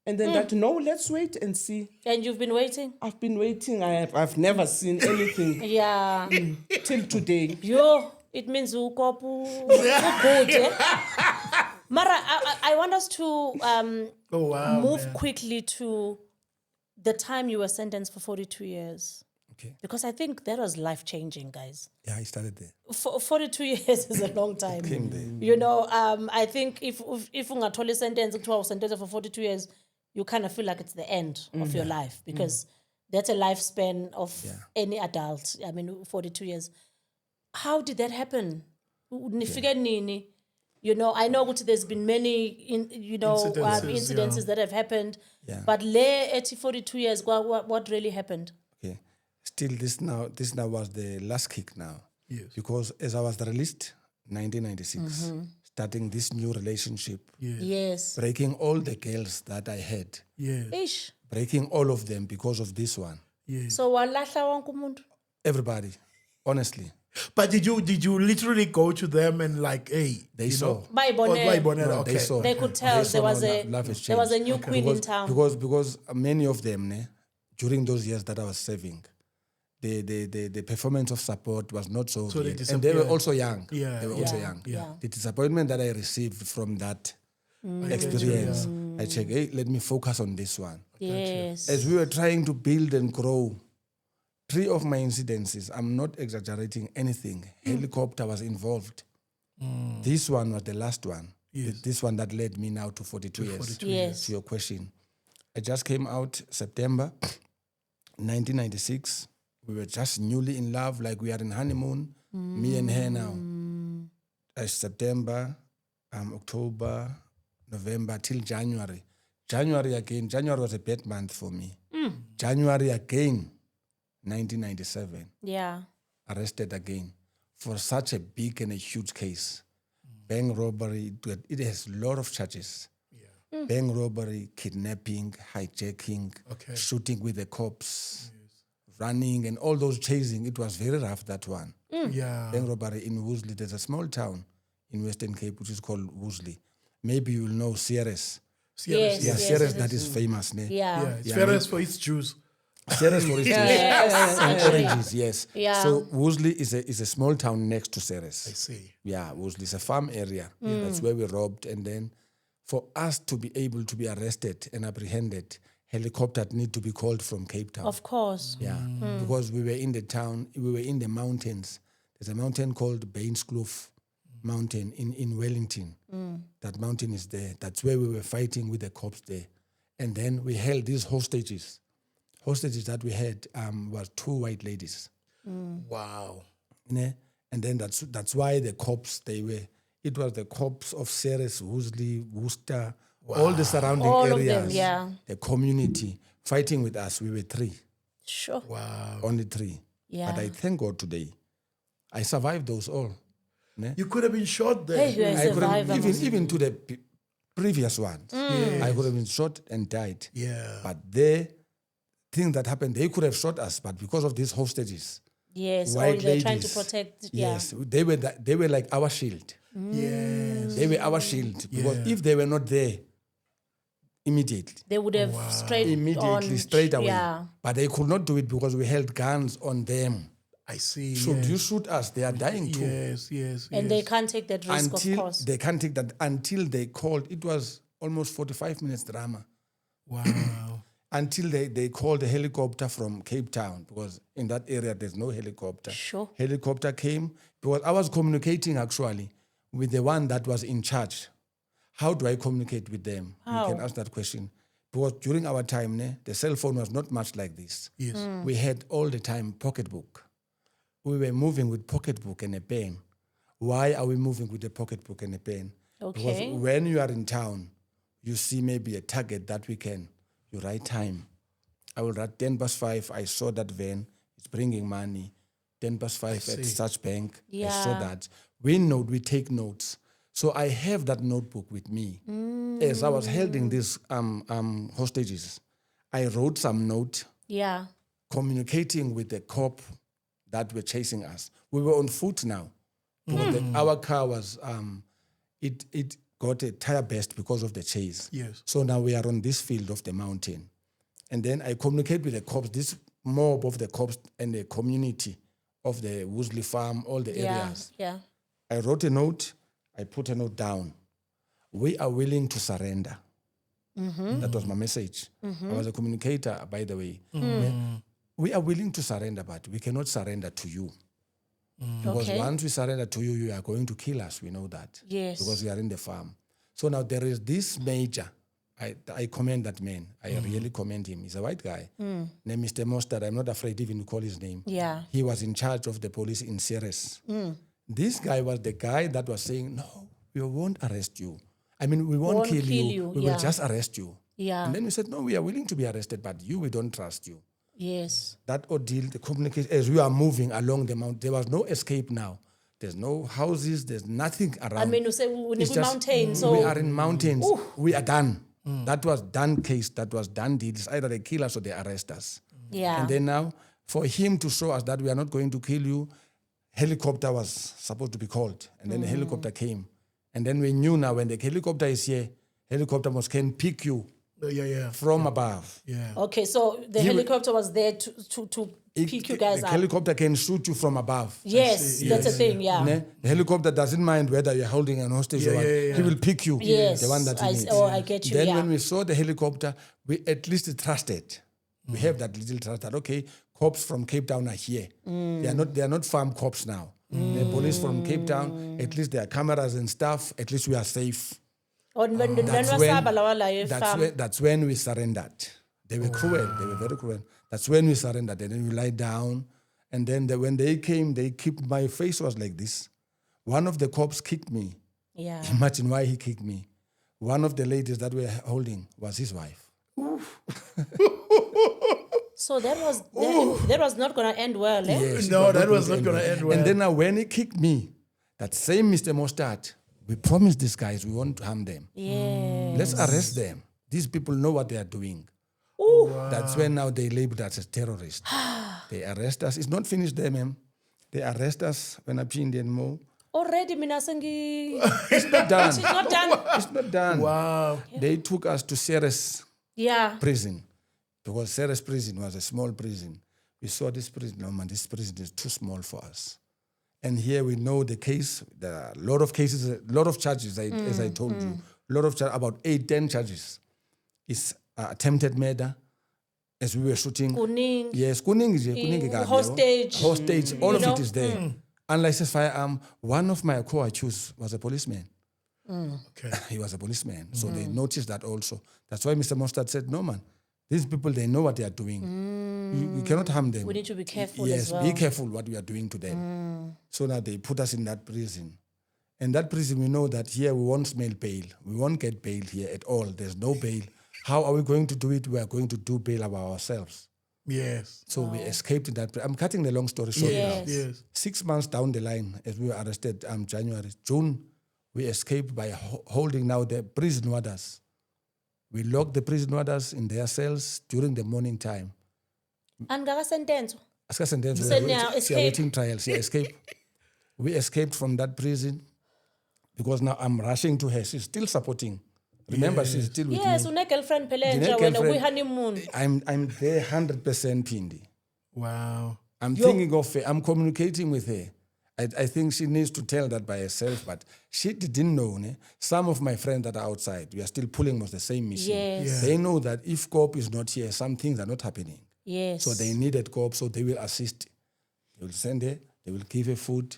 And then that, no, let's wait and see. And you've been waiting? I've been waiting. I've never seen anything Yeah. till today. Yo, it means ukopu good. Mara, I want us to move quickly to the time you were sentenced for 42 years. Okay. Because I think that was life-changing, guys. Yeah, I started there. 42 years is a long time. Came there. You know, I think if ungatholi sentence kuthiwa usentence for 42 years, you kind of feel like it's the end of your life because that's a lifespan of any adult. I mean, 42 years. How did that happen? Nifike nini? You know, I know there's been many, incidences that have happened. Yeah. But le 42 years, what really happened? Okay. Still, this now was the last kick now. Yes. Because as I was released, 1996, starting this new relationship, Yes. breaking all the girls that I had, Ish. breaking all of them because of this one. So walahla wonke umuntu? Everybody, honestly. But did you literally go to them and like, hey, They saw. Bayibone. No, okay. they saw. They could tell They saw life has there was a changed. new queen in town. Because many of them, during those years that I was serving, the performance of support was not so So they great. And they were disappeared. also young. Yeah, They were yeah, also young. yeah. The disappointment that I received from that experience, I check, hey, let me focus on this one. Yes. As we were trying to build and grow, 3 of my incidences, I'm not exaggerating anything, helicopter was involved. This one was the last one. This one that led me now to 42 years. 42 Yes. To your question. I just came out September 1996. We were just newly in love, like we are in honeymoon, me and her now. September, October, November, till January. January was a bad month for me. January again, 1997. Yeah. Arrested again for such a big and a huge case. Bank robbery, it has a lot of charges. Bank robbery, kidnapping, hijacking, shooting with the cops, running and all those chasing. It was very rough, that one. Yeah. Bank robbery in Woolsley. There's a small town in Western Cape which is called Woolsley. Maybe you'll know Ceres. Yes. Yeah, yes, Ceres, yes, that is famous. Ne? Yeah. Yeah. It's famous for its Jews. Ceres, for instance. Yes. And oranges, yes. Yeah. So Woolsley is a small town next to I Ceres. see. Yeah, Woolsley is a farm area. That's where we robbed. And then for us to be able to be arrested and apprehended, helicopter need to be called from Cape Town. Of course. Yeah, because we were in the town, we were in the mountains. There's a mountain called Bainskloof Mountain in Wellington. That mountain is there. That's where we were fighting with the cops there. And then we held these hostages. Hostages that we had were 2 white ladies. Wow. Ne? And then that's why the cops, it was the cops of Ceres, Woolsley, Worcester, all the surrounding All areas, of them, yeah. the community fighting with us. We were 3, Sure. Wow. only 3. Yeah. But I thank God today, I survived those all. Ne? You could have been shot there. Hey, you're a I could have, survivor. even to the previous ones, I could have been shot and died. Yeah. But the thing that happened, they could have shot us, but because of these hostages, Yes. white Or they're trying to ladies, protect. yes, they were like our shield. Yes. They were our shield because if they were not there, immediately, They would have straight away. Yeah. But they could not do it because we held guns on them. I see. Should you shoot us, they are dying too. Yes. And they can't take that risk, of course. They can't take that until they called. It was almost 45 minutes drama. Wow. Until they called a helicopter from Cape Town, because in that area there's no helicopter. Sure. Helicopter came because I was communicating actually with the one that was in charge. How do I communicate with them? How? You can ask that question. Because during our time, the cell phone was not much like this. Yes. We had all the time pocketbook. We were moving with pocketbook and a pen. Why are we moving with a pocketbook and a pen? Okay. Because when you are in town, you see maybe a target that weekend, you write time. I will write 10:05, I saw that van, it's bringing money. 10:05 at such bank, I saw that. We take notes. So I have that notebook with me. As I was holding these hostages, I wrote some note Yeah. communicating with the cop that were chasing us. We were on foot now. Because our car was, it got a tire burst because of the chase. Yes. So now we are on this field of the mountain. And then I communicate with the cops, this mob of the cops and the community of the Woolsley farm, all the areas. Yeah. I wrote a note, I put a note down. We are willing to surrender. That was my message. I was a communicator, by the way. We are willing to surrender, but we cannot surrender to you. Because once we surrender to you, you are going to kill us. We know that. Yes. Because we are in the farm. So now there is this major. I commend that man. I really commend him. He's a white guy. Named Mr. Mostard. I'm not afraid even to call his name. Yeah. He was in charge of the police in Ceres. This guy was the guy that was saying, no, we won't arrest you. I mean, we won't kill you. We will just arrest you. Yeah. And then we said, no, we are willing to be arrested, but we don't trust you. Yes. That ordeal, the communication, as we are moving along the mountain, there was no escape now. There's no houses, there's nothing around. I mean, you say we live It's in just- mountains. So we are in mountains. We are done. That was done case. That was done deal. It's either they kill us or they arrest us. yeah. And then now, for him to show us that we are not going to kill you, helicopter was supposed to be called. And then the helicopter came. And then we knew now when the helicopter is here, helicopter can pick you from above. Yeah. Okay, so the helicopter was there to pick you guys the up. helicopter can shoot you from above. Yes, that's the thing, yeah. Ne? The helicopter doesn't mind whether you're holding an hostage or what. He will pick you. Yes, The one that he needs. I get you, Then yeah. when we saw the helicopter, we at least trusted. We have that little trust that, okay, cops from Cape Town are here. They are not farm cops now. The police from Cape Town, at least there are cameras and stuff, at least we are safe. That's when we surrendered. They were cruel. They were very cruel. That's when we surrendered. And then we lie down. And then when they came, my face was like this. One of the cops kicked me. Yeah. Imagine why he kicked me. One of the ladies that we were holding was his wife. So that was not going to end well, eh? Yes, No, that was not going to end well. And then now when he kicked me, that same Mr. Mostard, we promised these guys we won't harm them. Yeah. Let's arrest them. These people know what they are doing. That's when now they labeled us as terrorists. They arrest us. It's not finished there, ma'am. They arrest us when I'm Indian more. Already, Minasangi. It's not done. It's not done. It's not done. Wow. They took us to Ceres Yeah. prison because Ceres prison was a small prison. We saw this prison. No, man, this prison is too small for us. And here we know the case. There are a lot of cases, a lot of charges, as I told you. A lot of charges, about 8-10 charges. It's attempted murder. As we were shooting. Kuning. Yes, Kuning is here. Kuning is Hostage. Hostage, all of know? it is there. Unlicensed firearm. One of my co-accused was a policeman. Okay. He was a policeman. So they noticed that also. That's why Mr. Mostard said, no, man, these people, they know what they are doing. We cannot harm them. We need to be careful Yes, as well. be careful what we are doing to them. So now they put us in that prison. And that prison, we know that here we won't smell bail. We won't get bail here at all. There's no bail. How are we going to do it? We are going to do bail of ourselves. Yes. So we escaped in that. I'm cutting the long story short Yes. now. Yes. 6 months down the line, as we were arrested, June, we escaped by holding now the prison warders. We locked the prison warders in their cells during the morning time. Angaka sentence. Aska sentence, You said now we are escape. waiting trials. Yeah, escape. We escaped from that prison because now I'm rushing to her. She's still supporting. Remember, she's still with Yes, me. une girlfriend pelenja Ndine when we girlfriend. honeymoon. I'm there 100% Pindi. Wow. I'm thinking of her. I'm communicating with her. I think she needs to tell that by herself, but she didn't know. Ne? Some of my friends that are outside, we are still pulling on the same mission. Yes. They know that if COP is not here, some things are not happening. Yes. So they needed COP, so they will assist. They will send her, they will give her food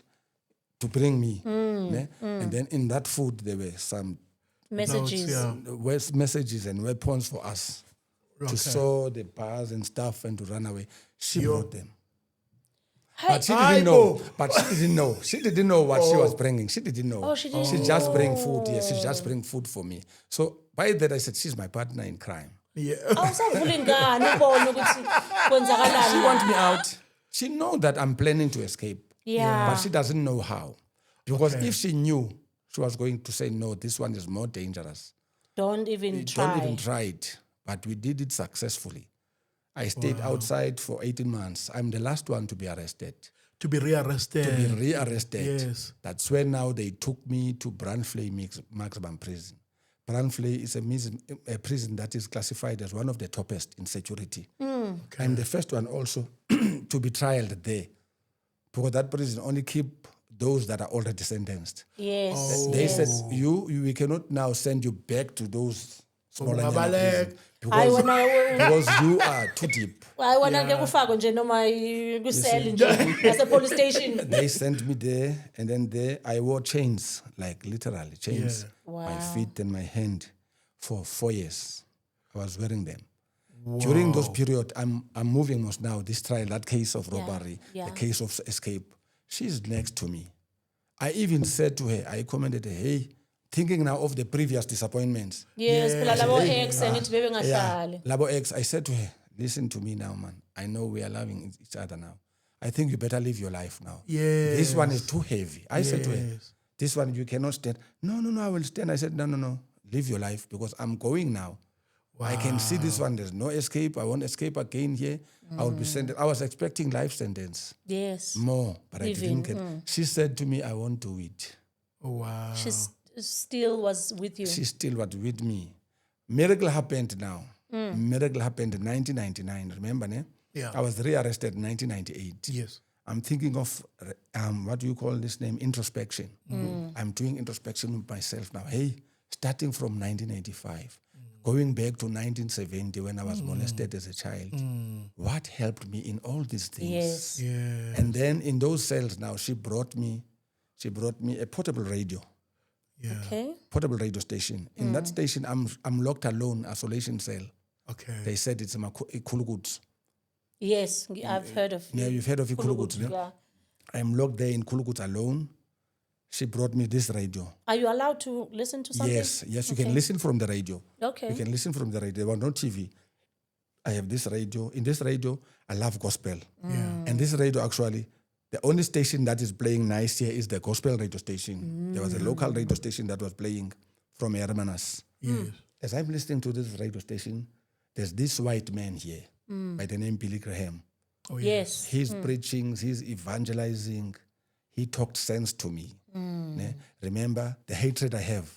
to bring me. Ne? And then in that food, there were some messages. Notes, yeah. messages and weapons for us to saw the bars and stuff and to run away. She brought them. But she didn't know. But she didn't know. She didn't know what she was bringing. She didn't know. Oh, she didn't She just bring food. Yes, she just bring food for me. So by that I said, she's my partner in crime. Yeah. Awusavula ingane ubone ukuthi She kwenzakalani. wants me out. She know that I'm planning to escape. Yeah. But she doesn't know how. Because if she knew, she was going to say, no, this one is more dangerous. Don't even try. Don't even try it. But we did it successfully. I stayed outside for 18 months. I'm the last one to be arrested. To be rearrested. Yes. That's when now they took me to Brandfley maximum prison. Brandfley is a prison that is classified as one of the toppest in security. I'm the first one also to be trialed there, because that prison only keep those that are already sentenced. Yes. They said, we cannot now send you back to those smaller prisons because you are too deep. I want to ufakwe nje noma kuseli nje as a police station. They sent me there, and then there I wore chains, like literally chains, my feet and my hand for 4 years. I was wearing them. During those period, I'm moving most now. This trial, that case of robbery, the case of escape. She's next to me. I even said to her, I commented, hey, thinking now of the previous disappointments. Yes, labo ex angithi bebe ngahlali. Labo ex, I said to her, listen to me now, man. I know we are loving each other now. I think you better live your life now. Yes. This one is too heavy. I said to her, this one you cannot stand. No, I will stand. I said, no. Live your life, because I'm going now. Wow. I can see this one. There's no escape. I won't escape again here. I will be sentenced. I was expecting life sentence. Yes. More, but I didn't get. She said to me, I won't do it. Oh, wow. She still was with you. She still was with me. Miracle happened now. Miracle happened in 1999. Remember, ne? Yeah. I was rearrested in 1998. Yes. I'm thinking of, what do you call this name? Introspection. I'm doing introspection with myself now. Hey, starting from 1985. Going back to 1970 when I was molested as a child, what helped me in all these things? Yes. And then in those cells now, she brought me a portable radio. Yeah. Okay. Portable radio station. In that station, I'm locked alone, isolation cell. Okay. They said it's a Ikuluguts. Yes, I've heard of. Yeah, you've heard of Ikuluguts. Yeah. I'm locked there in Ikuluguts alone. She brought me this radio. Are you allowed to listen to something? Yes, you can listen from the radio. Okay. You can listen from the radio. There was no TV. I have this radio. In this radio, I love gospel. And this radio, actually, the only station that is playing nice here is the gospel radio station. There was a local radio station that was playing from Hermanas. Yes. As I'm listening to this radio station, there's this white man here by the name Billy Graham. Oh, Yes. He's preaching, he's evangelizing. He talked sense to me. Ne? Remember, the hatred I have,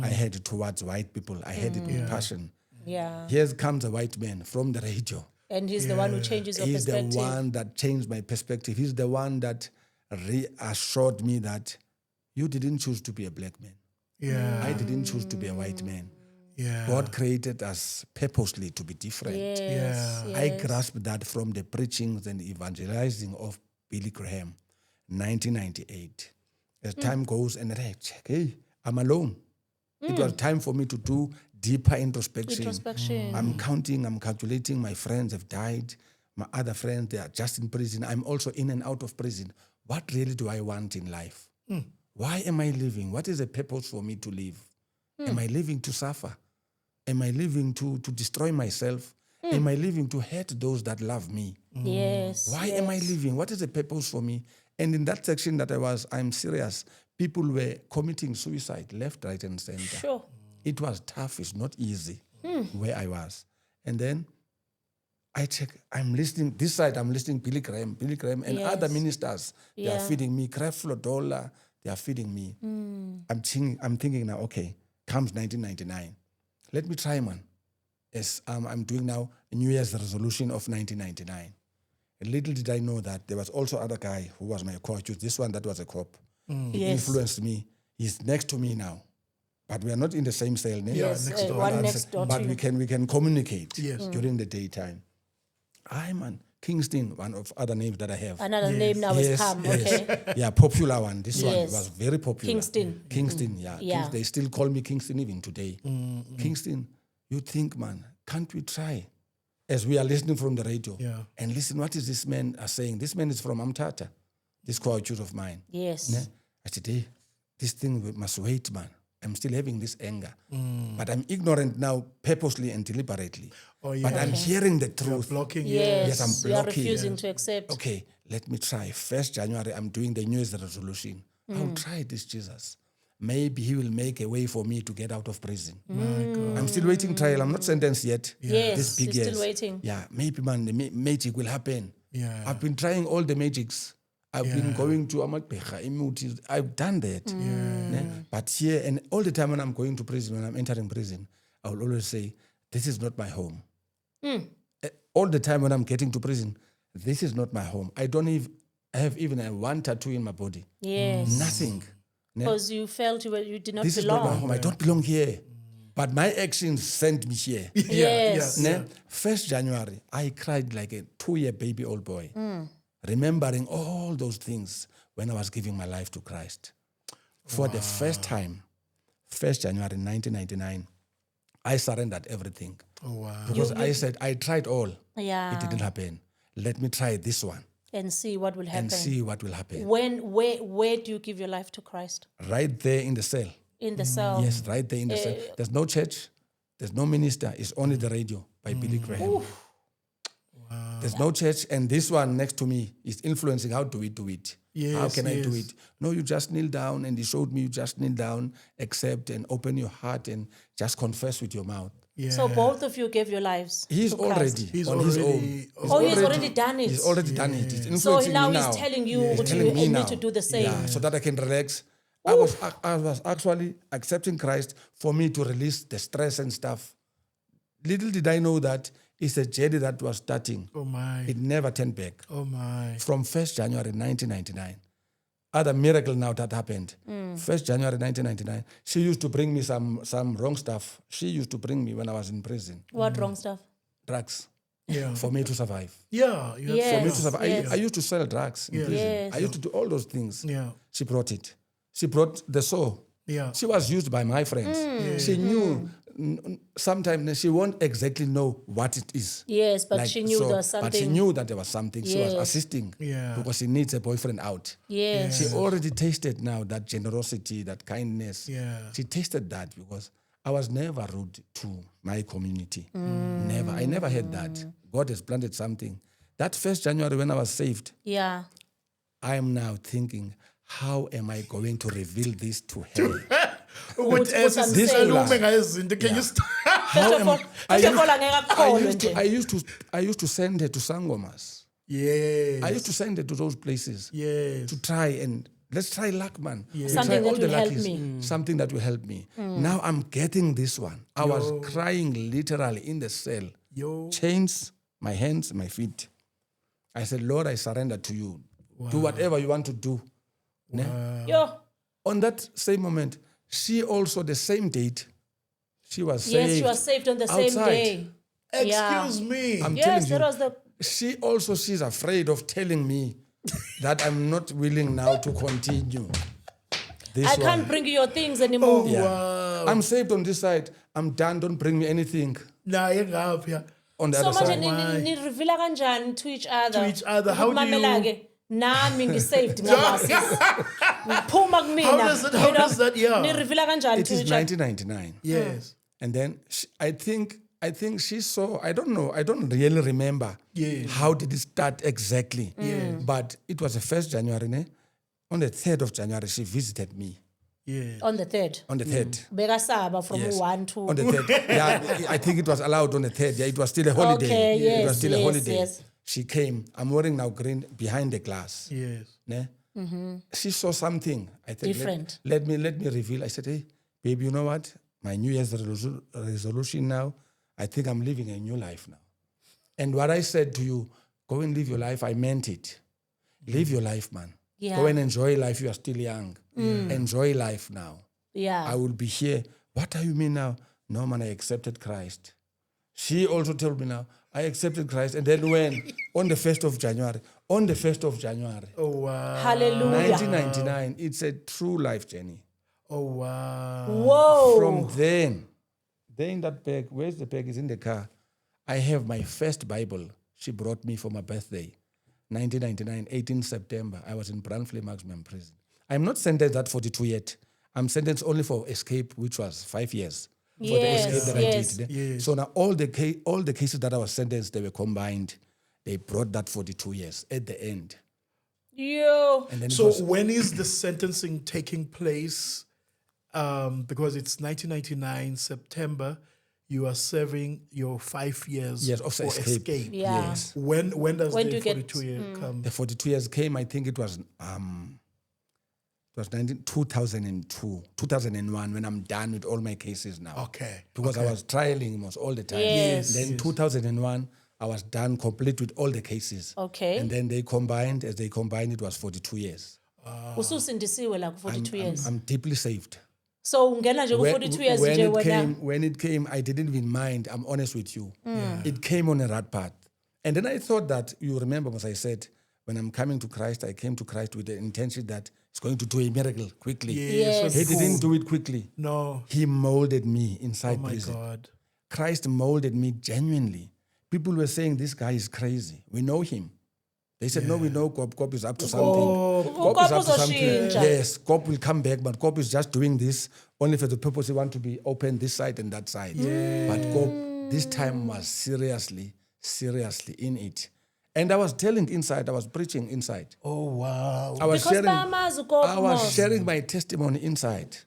I had towards white people. I had it with passion. Yeah. Here comes a white man from the radio. And he's the one who changes your He's perspective. the one that changed my perspective. He's the one that reassured me that you didn't choose to be a black man. Yeah. I didn't choose to be a white man. Yeah. God created us purposely to be different. Yes. I grasped that from the preachings and evangelizing of Billy Graham, 1998. As time goes, and I check, hey, I'm alone. It was time for me to do deeper introspection. I'm counting, I'm calculating. My friends have died. My other friends, they are just in prison. I'm also in and out of prison. What really do I want in life? Why am I living? What is the purpose for me to live? Am I living to suffer? Am I living to destroy myself? Am I living to hurt those that love me? Yes. Why am I living? What is the purpose for me? And in that section that I'm serious. People were committing suicide left, right, and center. Sure. It was tough. It's not easy where I was. And then I check. I'm listening. This side, I'm listening Billy Graham, and other ministers. They are feeding me. Creflo Dollar. They are feeding me. I'm thinking now. Okay, comes 1999. Let me try, man. As I'm doing now a New Year's resolution of 1999. Little did I know that there was also other guy who was my coach. This one that was a cop. He influenced me. He's next to me now. But we are not in the same cell. Yes, next door. one next door. But to we can communicate Yes. during the daytime. Man, Kingston, one of other names that I have. Another name now has come. Okay. Yeah, popular one. This one Yes. was very popular. Kingston. Yeah. They still call me Kingston even today. Kingston, you think, man, can't we try? As we are listening from the radio. And listen, what is this man saying? This man is from Amtata, this coach of mine. Yes. Ne? I said, hey, this thing must wait, man. I'm still having this anger. But I'm ignorant now purposely and deliberately. But I'm hearing the truth. You're blocking. Yes. I'm You are blocking. refusing to accept. Okay, let me try. 1st January, I'm doing the New Year's resolution. I'll try this, Jesus. Maybe he will make a way for me to get out of prison. My God. I'm still waiting trial. I'm not sentenced yet. Yes, This big he's years. still waiting. Yeah, maybe, man, the magic will happen. Yeah. I've been trying all the magics. I've been going to Amagbecha, Imuti. I've done that. But here, and all the time when I'm going to prison, when I'm entering prison, I will always say, this is not my home. All the time when I'm getting to prison, this is not my home. I have even one tattoo in my body. Yes. Nothing. Because you felt you did not This belong. is not my home. I don't belong here. But my actions sent me here. Yes. Ne? 1st January, I cried like a 2-year baby old boy, remembering all those things when I was giving my life to Christ. For the first time, 1st January 1999, I surrendered everything. Oh, wow. Because I said, I tried all. Yeah. It didn't happen. Let me try this one And see what will happen. and see what will happen. Where do you give your life to Christ? Right there in the cell. In the cell. Yes, right there in the cell. There's no church. There's no minister. It's only the radio by Billy Graham. Wow. There's no church. And this one next to me is influencing how do we do it. How can I do it? No, you just kneel down. And he showed me you just kneel down, accept and open your heart and just confess with your mouth. Yeah. So both of you gave your lives. He's to Christ. already He's on his already- own. Oh, he's already done it. He's already done it. He's So influencing now me he's now. telling you He's what telling you me need now. to do the same. Yeah, so that I can relax. I was actually accepting Christ for me to release the stress and stuff. Little did I know that it's a journey that was starting. Oh, my. It never turned back. Oh, my. From 1st January 1999. Other miracle now that happened. 1st January 1999. She used to bring me some wrong stuff. She used to bring me when I was in prison. What wrong stuff? Drugs. Yeah. For me to survive. Yeah. You have Yes. For me to to- survive. Yes. I used to sell drugs in prison. Yes. I used to do all those things. Yeah. She brought it. She brought the saw. Yeah. She was used by my friends. She knew. Sometimes she won't exactly know what it is. Yes, but Like, she knew so- there was something. But she knew that there was something. She was Yes. assisting Yeah. because she needs a boyfriend out. Yes. She already tasted now that generosity, that kindness. Yeah. She tasted that because I was never rude to my community. Never. I never had that. God has planted something. That 1st January when I was saved, Yeah. I am now thinking, how am I going to reveal this to her? Ukuthi This esisalume ngayizinto. Can you First of all, angeke akukholwe nje. I used to send her to Sangomas. Yes. I used to send her to those places Yes. to try and let's try luck, man. We'll Something try that will help luckies. me. Something that will help me. Now I'm getting this one. I was crying literally in the cell. Yo. Chains, my hands, my feet. I said, Lord, I surrender to you. Do whatever you want to do. Ne? Yo. On that same moment, she also, the same date, she was saved. Yes, she was saved on the same outside. day. Excuse me. I'm Yes, telling that you. was the. She's afraid of telling me that I'm not willing now to continue. This I can't one. bring you your things anymore. Yeah. Wow. I'm saved on this side. I'm done. Don't bring me anything Nah, ngapha. on the So other much side. ni reveal kanjani to each other. To each other. How do you- Mamela-ke, nami ngisaved ngabasi. Ngiphuma kumina. How does that- how does that- yeah. Ni reveal kanjani It to is each other. 1999. Yes. And then I think she saw, I don't know, I don't really remember Yes. how did it start exactly. But it was the 1st January. Ne? On the 3rd of January, she visited me. Yeah. On the 3rd. On the 3rd. Bekasaba from Yes. 1 to. On the 3rd. Yeah, I think it was allowed on the 3rd. Yeah, it was still a holiday. Okay, It yes, was still a yes, holiday. yes. She came. I'm wearing now green behind the glass. Yes. Ne? She saw something. I think Different. Let me reveal. I said, hey, baby, you know what? My New Year's resolution now, I think I'm living a new life now. And what I said to you, go and live your life, I meant it. Live your life, man. Yeah. Go and enjoy life. You are still young. Enjoy life now. Yeah. I will be here. What do you mean now? No, man, I accepted Christ. She also told me now, I accepted Christ. And then when? On the 1st of January. On the 1st of January. Oh, wow. Hallelujah. 1999. It's a true life journey. Oh, wow. Whoa. From then, there in that bag, where's the bag? It's in the car. I have my first Bible she brought me for my birthday. 1999, 18 September. I was in Brandfley Maximum Prison. I'm not sentenced at 42 yet. I'm sentenced only for escape, which was 5 years. For the Yes, escape that yes. I did. Yes. So now all the cases that I was sentenced, they were combined. They brought that 42 years at the end. Yo. And then it So was, when is the sentencing taking place? Because it's 1999 September. you are serving your 5 years Yes, of for escape. Yeah. Yes. When does When the do you get- 42 year come? The 42 years came, I think it was 2002, 2001 when I'm done with all my cases now. Okay. Because I was trialing almost all the time. Yes. Then 2001, I was done complete with all the cases. Okay. And then they combined, as they combined, it was 42 years. Ususindisiwe la ku 42 years. I'm deeply saved. So ungena nje ku 42 years nje wena. When it came, I didn't even mind. I'm honest with you. It came on a right path. And then I thought that, you remember, as I said, when I'm coming to Christ, I came to Christ with the intention that it's going to do a miracle quickly. Yes. He didn't do it quickly. No. He molded me inside Oh my prison. God. Christ molded me genuinely. People were saying, this guy is crazy. We know him. They said, no, we know Gob is up to something. Gob is up to something. uzoshintsha. Yes, Gob will come back, but Gob is just doing this only for the purpose he want to be open this side and that side. But Gob, this time was seriously in it. And I was telling inside, I was preaching inside. Oh, wow. I was Because bayamazi uGob I was most. sharing my testimony inside.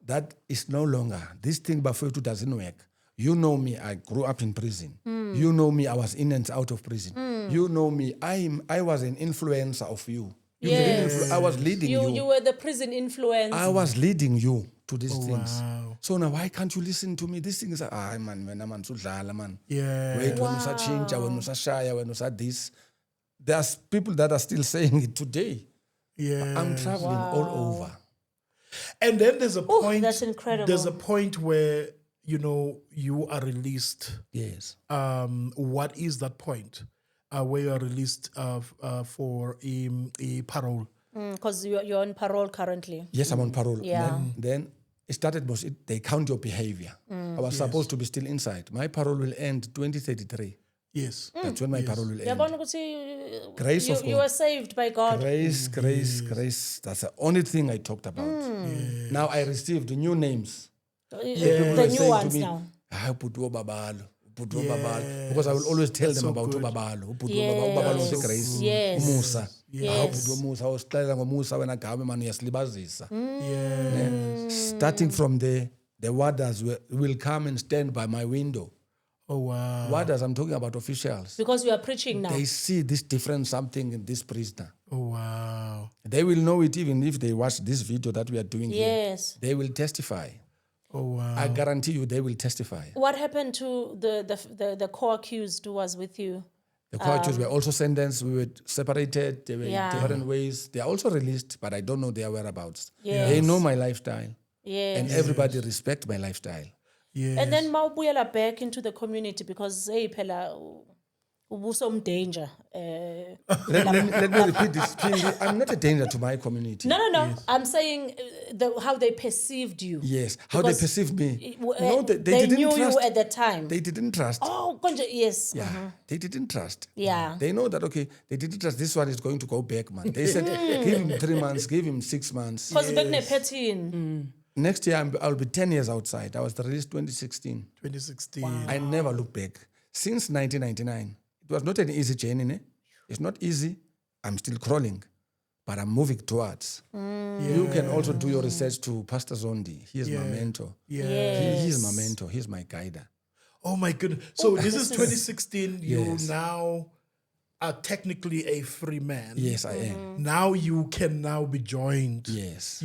That is no longer, this thing Bafetu doesn't work. You know me, I grew up in prison. You know me, I was in and out of prison. You know me, I was an influencer of you. You didn't I was leading you. You were the prison influence. I was leading you to these things. So now why can't you listen to me? These things are, man, when I'm man. Yeah. Wait, when you change, when you shaya, when you this. There's people that are still saying it today. Yeah. I'm traveling all over. And then there's a point. that's incredible. There's a point where, you are released. Yes. What is that point where you are released for a parole? Because you're on parole currently. Yes, I'm on parole. Yeah. Then it started, they count your behavior. I was supposed to be still inside. My parole will end 2033. Yes. That's when my parole will end. Yabona ukuthi Grace of you God. were saved by God. Grace. That's the only thing I talked about. Now I received new names. The were new saying ones to me, now. Putuo Babalo. Because I will always tell them about Babalo. Babalo was the grace. Yes. Musa. Yes. Musa. I was telling Musa when I came man yaslibazisa. Starting from there, the warders will come and stand by my window. Oh, wow. Warders, I'm talking about officials. Because you are preaching now. They see this different something in this prisoner. Oh, wow. They will know it even if they watch this video that we are doing here. Yes. They will testify. Oh, wow. I guarantee you they will testify. What happened to the co-accused who was with you? The co-accused were also sentenced. We were separated. They were Yeah. in different ways. They are also released, but I don't know their whereabouts. Yes. They know my lifestyle. Yes. And everybody respect my lifestyle. Yes. And then mawubuyela back into the community because hey phela ubusom danger. Let me repeat this. Pingi, I'm not a danger to my community. No. Yes. I'm saying how they perceived you. Yes, how they Because perceived me. No, they they didn't knew trust. you at the time. They didn't trust. Oh, konje, yes. Yeah, they didn't trust. Yeah. They know that, okay, they didn't trust this one is going to go back, man. They said, give him 3 months, give him 6 months. Because yes. Next year, I'll be 10 years outside. I was released 2016. 2016. I never look back. Since 1999, it was not an easy journey. Ne? It's not easy. I'm still crawling, but I'm moving towards. You can also do your research to Pastor Zondi. He is my mentor. Yes. He is my mentor. He's my guider. Oh, my goodness. So this is 2016. You Yes. now are technically a free man. Yes, I am. Now you can now be joined. Yes.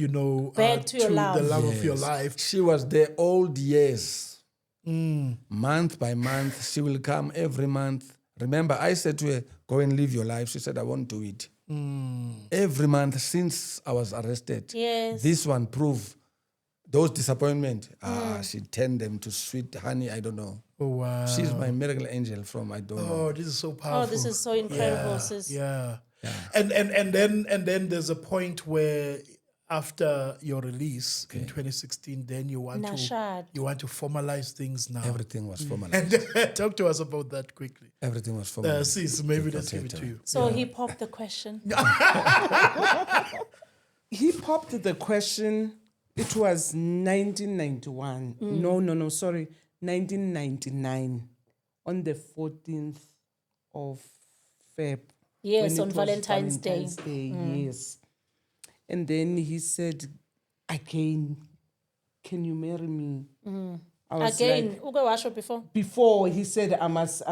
Back to your love. the love of your Yes. life. She was there all the years. Month by month, she will come every month. Remember, I said to her, go and live your life. She said, I won't do it. Every month since I was arrested, Yes. this one proved those disappointment. She turned them to sweet honey, I don't know. Oh, wow. She's my miracle angel from I don't know. Oh, this is so powerful. Oh, this is so incredible, sis. Yeah. And then there's a point where after your release in 2016, then you want Nashad. to formalize things now. Everything was formalized. And talk to us about that quickly. Everything was formalized. Sis, maybe let's give it to you. So he popped the question. He popped the question. It was 1991. No, sorry. 1999 on the 14th of Feb. Yes, when on it was Valentine's Day. Yes. And then he said, again, can you marry me? I was Again, uke washo before. before he said I must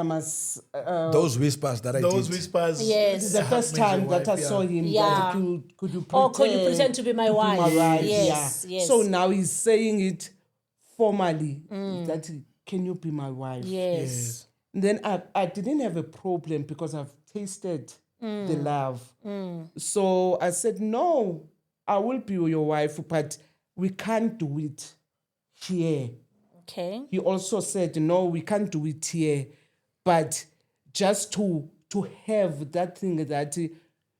Those whispers that I Those did. whispers. Yes. the first Major time that I wife, saw him, Yeah. that could you Oh, could you pretend to be my wife? Yes, yeah. yes. So now he's saying it formally that can you be my wife? Yes. Then I didn't have a problem because I've tasted the love. So I said, no, I will be your wife, but we can't do it here. Okay. He also said, no, we can't do it here, but just to have that thing that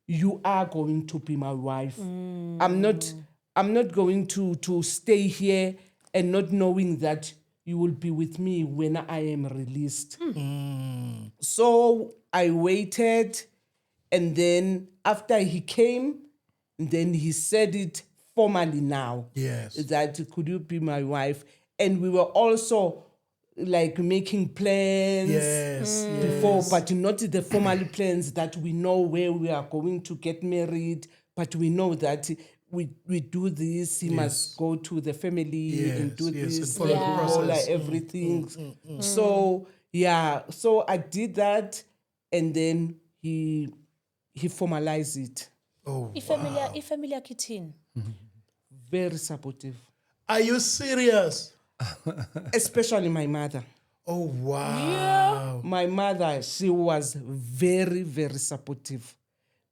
you are going to be my wife. I'm not going to stay here and not knowing that you will be with me when I am released. So I waited, and then after he came, then he said it formally now. Yes. That could you be my wife? And we were also like making plans Yes. before, but not the formal plans that we know where we are going to get married, but we know that we do this, he must go to the family and do Yes, and this, follow the process. everything. So so I did that, and then he formalized it. Oh, Ifamily yakithini. Very supportive, are you serious? especially my mother. Oh, wow. My mother, she was very, very supportive,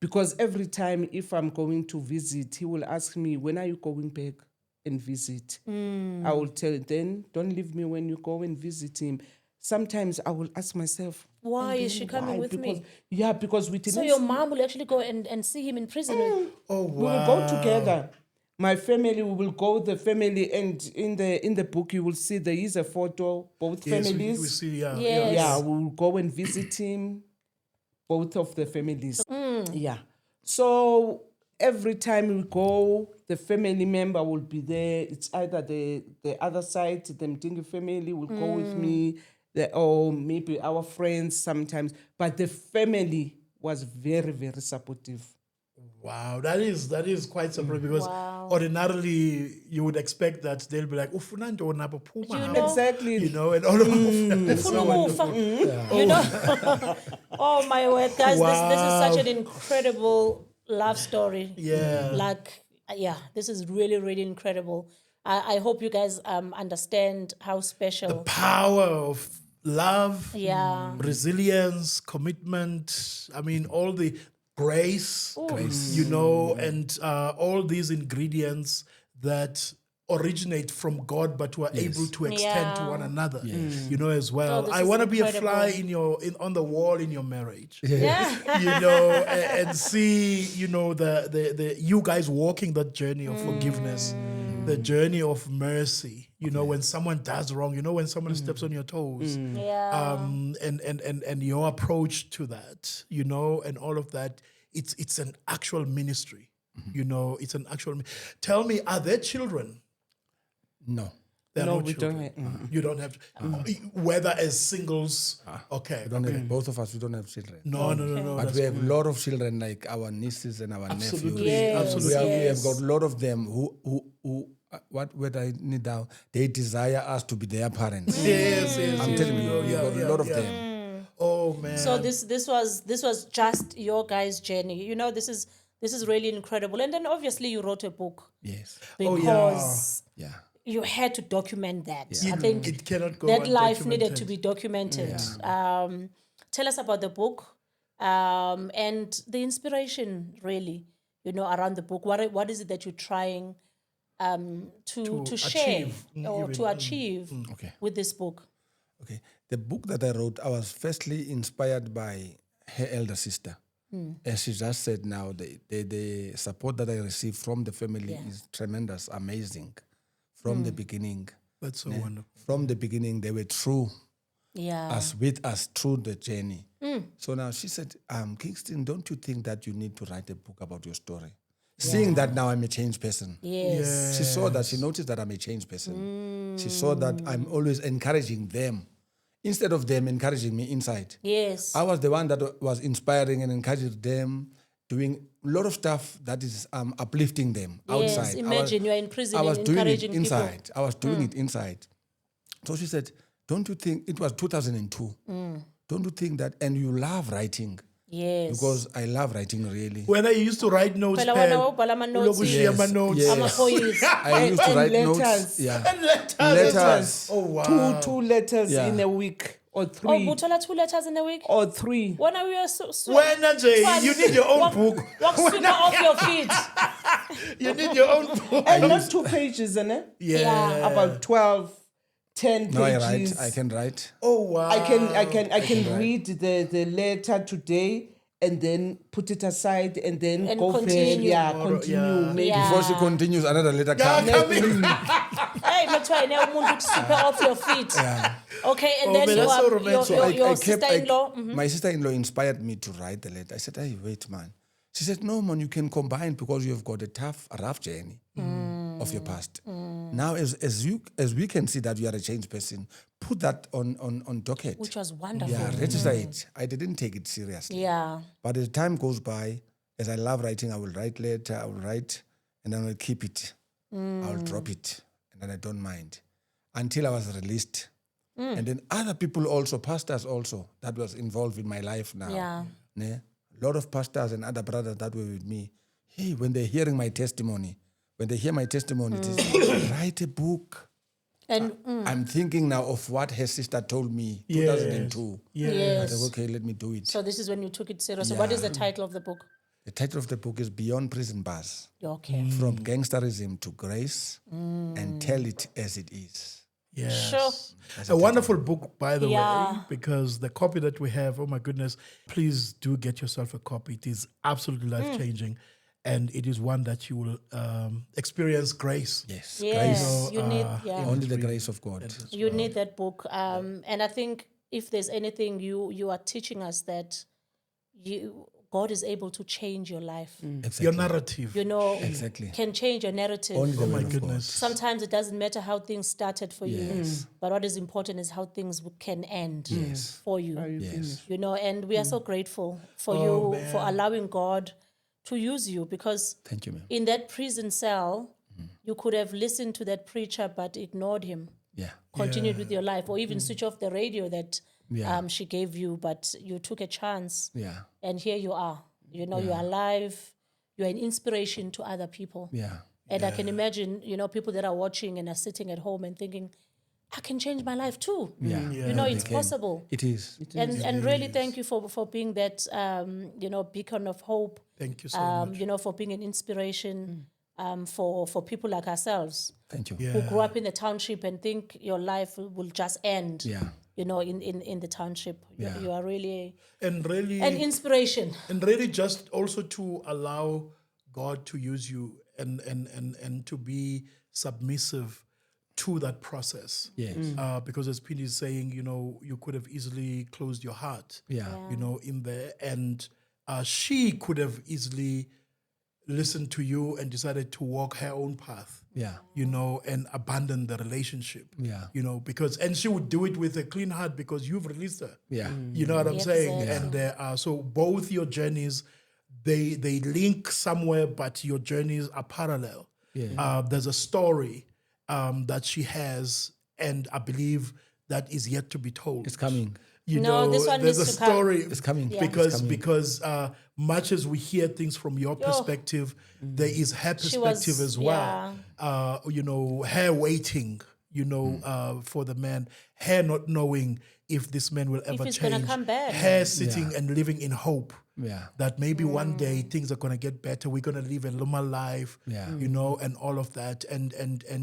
because every time if I'm going to visit, he will ask me, when are you going back and visit? I will tell then, don't leave me when you go and visit him. Sometimes I will ask myself, Why is she coming why? with me? Yeah, because we didn't. So your mom will actually go and see him in prison. Oh, We will wow. go together. My family, we will go the family, and in the book you will see there is a photo, both Yes, families. we see, yeah. Yes. Yeah, we will go and visit him, both of the families. Yeah. So every time we go, the family member will be there. It's either the other side, the Mtingi family will go with me, or maybe our friends sometimes. But the family was very, very supportive. Wow, that is quite surprising, because Wow. ordinarily you would expect that they'll be like, "Ufuna ntoni apha, phuma You hamba," know- Exactly. you know, and all of that. Ufuna ukufa. You know? Oh my word, guys, this is such an incredible love story. Yeah. Like, this is really, really incredible. I hope you guys understand how special. Power of love, Yeah. resilience, commitment. I mean, all the grace, you know, and all these ingredients that originate from God, but were able to extend to one another, you know, as well. this I is want to be a incredible. fly on the wall in your marriage. Yeah. You know, and see, you know, the you guys walking that journey of forgiveness, the journey of mercy. You know, when someone does wrong, you know, when someone steps on your toes, Yeah. and your approach to that, you know, and all of that, it's an actual ministry. You know, it's an actual. Tell me, are there children? No. There are No, no we children. don't. You don't have to, whether as singles. Okay. We don't have, both of us, we don't have children. No. But That's we have a lot of children, like our nieces and our absolutely, nephews. Yes, absolutely. We have yes. got a lot of them who what I need now, they desire us to be their parents. Yes, I'm telling you, we've got a lot of them. Oh man. So this was just your guys' journey. You know, this is really incredible. And then obviously you wrote a book Yes. because Yeah. you had to document that. I think it cannot go that life needed to undocumented. be documented. Tell us about the book and the inspiration, really, you know, around the book. What is it that you're trying to share achieve, or even. to achieve Okay. with this book? Okay. The book that I wrote, I was firstly inspired by her elder sister. As she just said now, the support that I received from the family is tremendous, amazing. From the beginning. That's so wonderful. From the beginning, they were true Yeah. as with us through the journey. So now she said, Kingston, don't you think that you need to write a book about your story? Seeing that now I'm a changed person. Yes. She saw that, she noticed that I'm a changed person. She saw that I'm always encouraging them instead of them encouraging me inside. Yes. I was the one that was inspiring and encouraging them, doing a lot of stuff that is uplifting them outside. Yes. Imagine you're in prison I was and doing it encouraging inside. people. I was doing it inside. So she said, don't you think, it was 2002, don't you think that, and you love writing? Yes. Because I love writing really. When I used to write notes, Phela Pam, wena ubhala ama-notes. ulokhu ushiya ama-notes. Yes. Ama-poems. I used to And write letters. notes. Yeah. And letters. Letters. Oh, wow. Two letters Yeah. in a week or Oh, three buthola 2 letters in a week? or three. When are we When, Ajay, you need your own book. Walk sweeper off your feet. You need your own book. And not 2 pages, isn't it? Yeah. About 12, 10 No, I pages. write. I can write. Oh, wow. I can read the letter today and then put it aside and then And go continue. back. Continue. Yeah. Maybe. Yeah. Before she continues, another letter Yeah, comes. come in. Hey, mathiwa yena umuntu ukusipha off your feet. Okay, and Oh, then man, you that's so are romantic. your sister-in-law. My sister-in-law inspired me to write the letter. I said, hey, wait, man. She said, no, man, you can combine because you've got a rough journey of your past. Now, as we can see that you are a changed person, put that on docket. Which was wonderful. Yeah, register it. I didn't take it seriously. Yeah. But as time goes by, as I love writing, I will write later, I will write, and then I will keep it. I will drop it, and then I don't mind. Until I was released. And then other people also, pastors also, that was involved in my life now. Yeah. Ne? A lot of pastors and other brothers that were with me, hey, when they're hearing my testimony, it is, write a book. And I'm thinking now of what her sister told me, Yes. 2002. I yes. said, okay, let me do it. So this is when you took it serious. So what is the title of the book? The title of the book is Beyond Prison Bars, Okay. From Gangsterism to Grace, and Tell It As It Is. Yes. Sure. A wonderful book, by the way, Yeah. because the copy that we have, oh my goodness, please do get yourself a copy. It is absolutely life-changing. And it is one that you will experience grace. Yes, Yes. grace. You need, Only the grace of God. you need that book. And I think if there's anything you are teaching us that God is able to change your life. Exactly. Your narrative. You know, Exactly. can change your narrative. Only the Oh my word of God. goodness. Sometimes it doesn't matter how things started for you, Yes. but what is important is how things can end Yes. for you. Yes. You know, and we are so grateful for Oh, you man. for allowing God to use you, because Thank you, ma'am. in that prison cell, you could have listened to that preacher but ignored him, Yeah. continued with your life, or even switch off the radio that Yeah. she gave you, but you took a chance, Yeah. and here you are. You know, you're alive, you're an inspiration to other people. Yeah. And I can imagine, you know, people that are watching and are sitting at home and thinking, I can change my life too. Yeah. You know, it's possible. It is. And really thank you for being that, you know, beacon of hope. Thank you so much. You know, for being an inspiration for people like ourselves Thank you. who grew up in the township and think your life will just end, Yeah. you know, in the township. Yeah. You are really And really, an inspiration. and really just also to allow God to use you and to be submissive to that process. Yes. Because as Pini is saying, you know, you could have easily closed your heart, Yeah. you know, in there. And she could have easily listened to you and decided to walk her own path, Yeah. you know, and abandon the relationship. Yeah. You know, and she would do it with a clean heart because you've released her. Yeah. You know what I'm Yes, saying? exactly. And so both your journeys, they link somewhere, but your journeys are parallel. Yeah. There's a story that she has, and I believe that is yet to be told. It's coming. You No, know, this one there's a needs to come. story. It's coming. Yeah. because It's coming. because much as we hear things from your perspective, there is her perspective as well. You know, her waiting, you know, for the man, her not knowing if this man will ever he's change, gonna come back. her sitting and living in hope. Yeah. That maybe one day things are gonna get better. We're gonna live a normal life, Yeah. you know, and all of that. And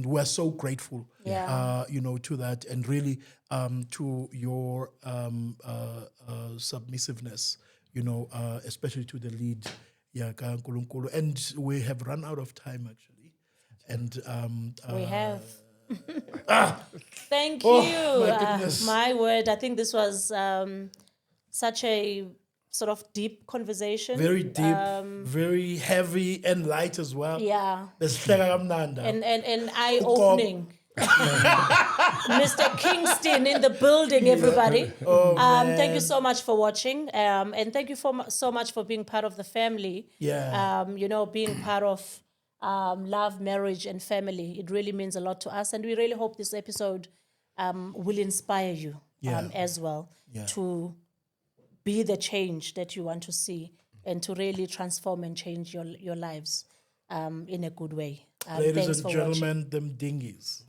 we're so grateful, you know, to that, and really to your submissiveness, you know, especially to the lead, ka Nkulunkulu. And we have run out of time actually, and We have. Thank Oh, you. my goodness. My word. I think this was such a sort of deep conversation. very deep, very heavy and light as well. Yeah. And And eye-opening. Mr. Kingston in the building, everybody. Thank you so much for watching. And thank you so much for being part of the family. Yeah. You know, being part of love, marriage, and family. It really means a lot to us. And we really hope this episode will inspire you as well to be the change that you want to see and to really transform and change your lives in a good way. Ladies Thanks and for gentlemen, watching. them dingies.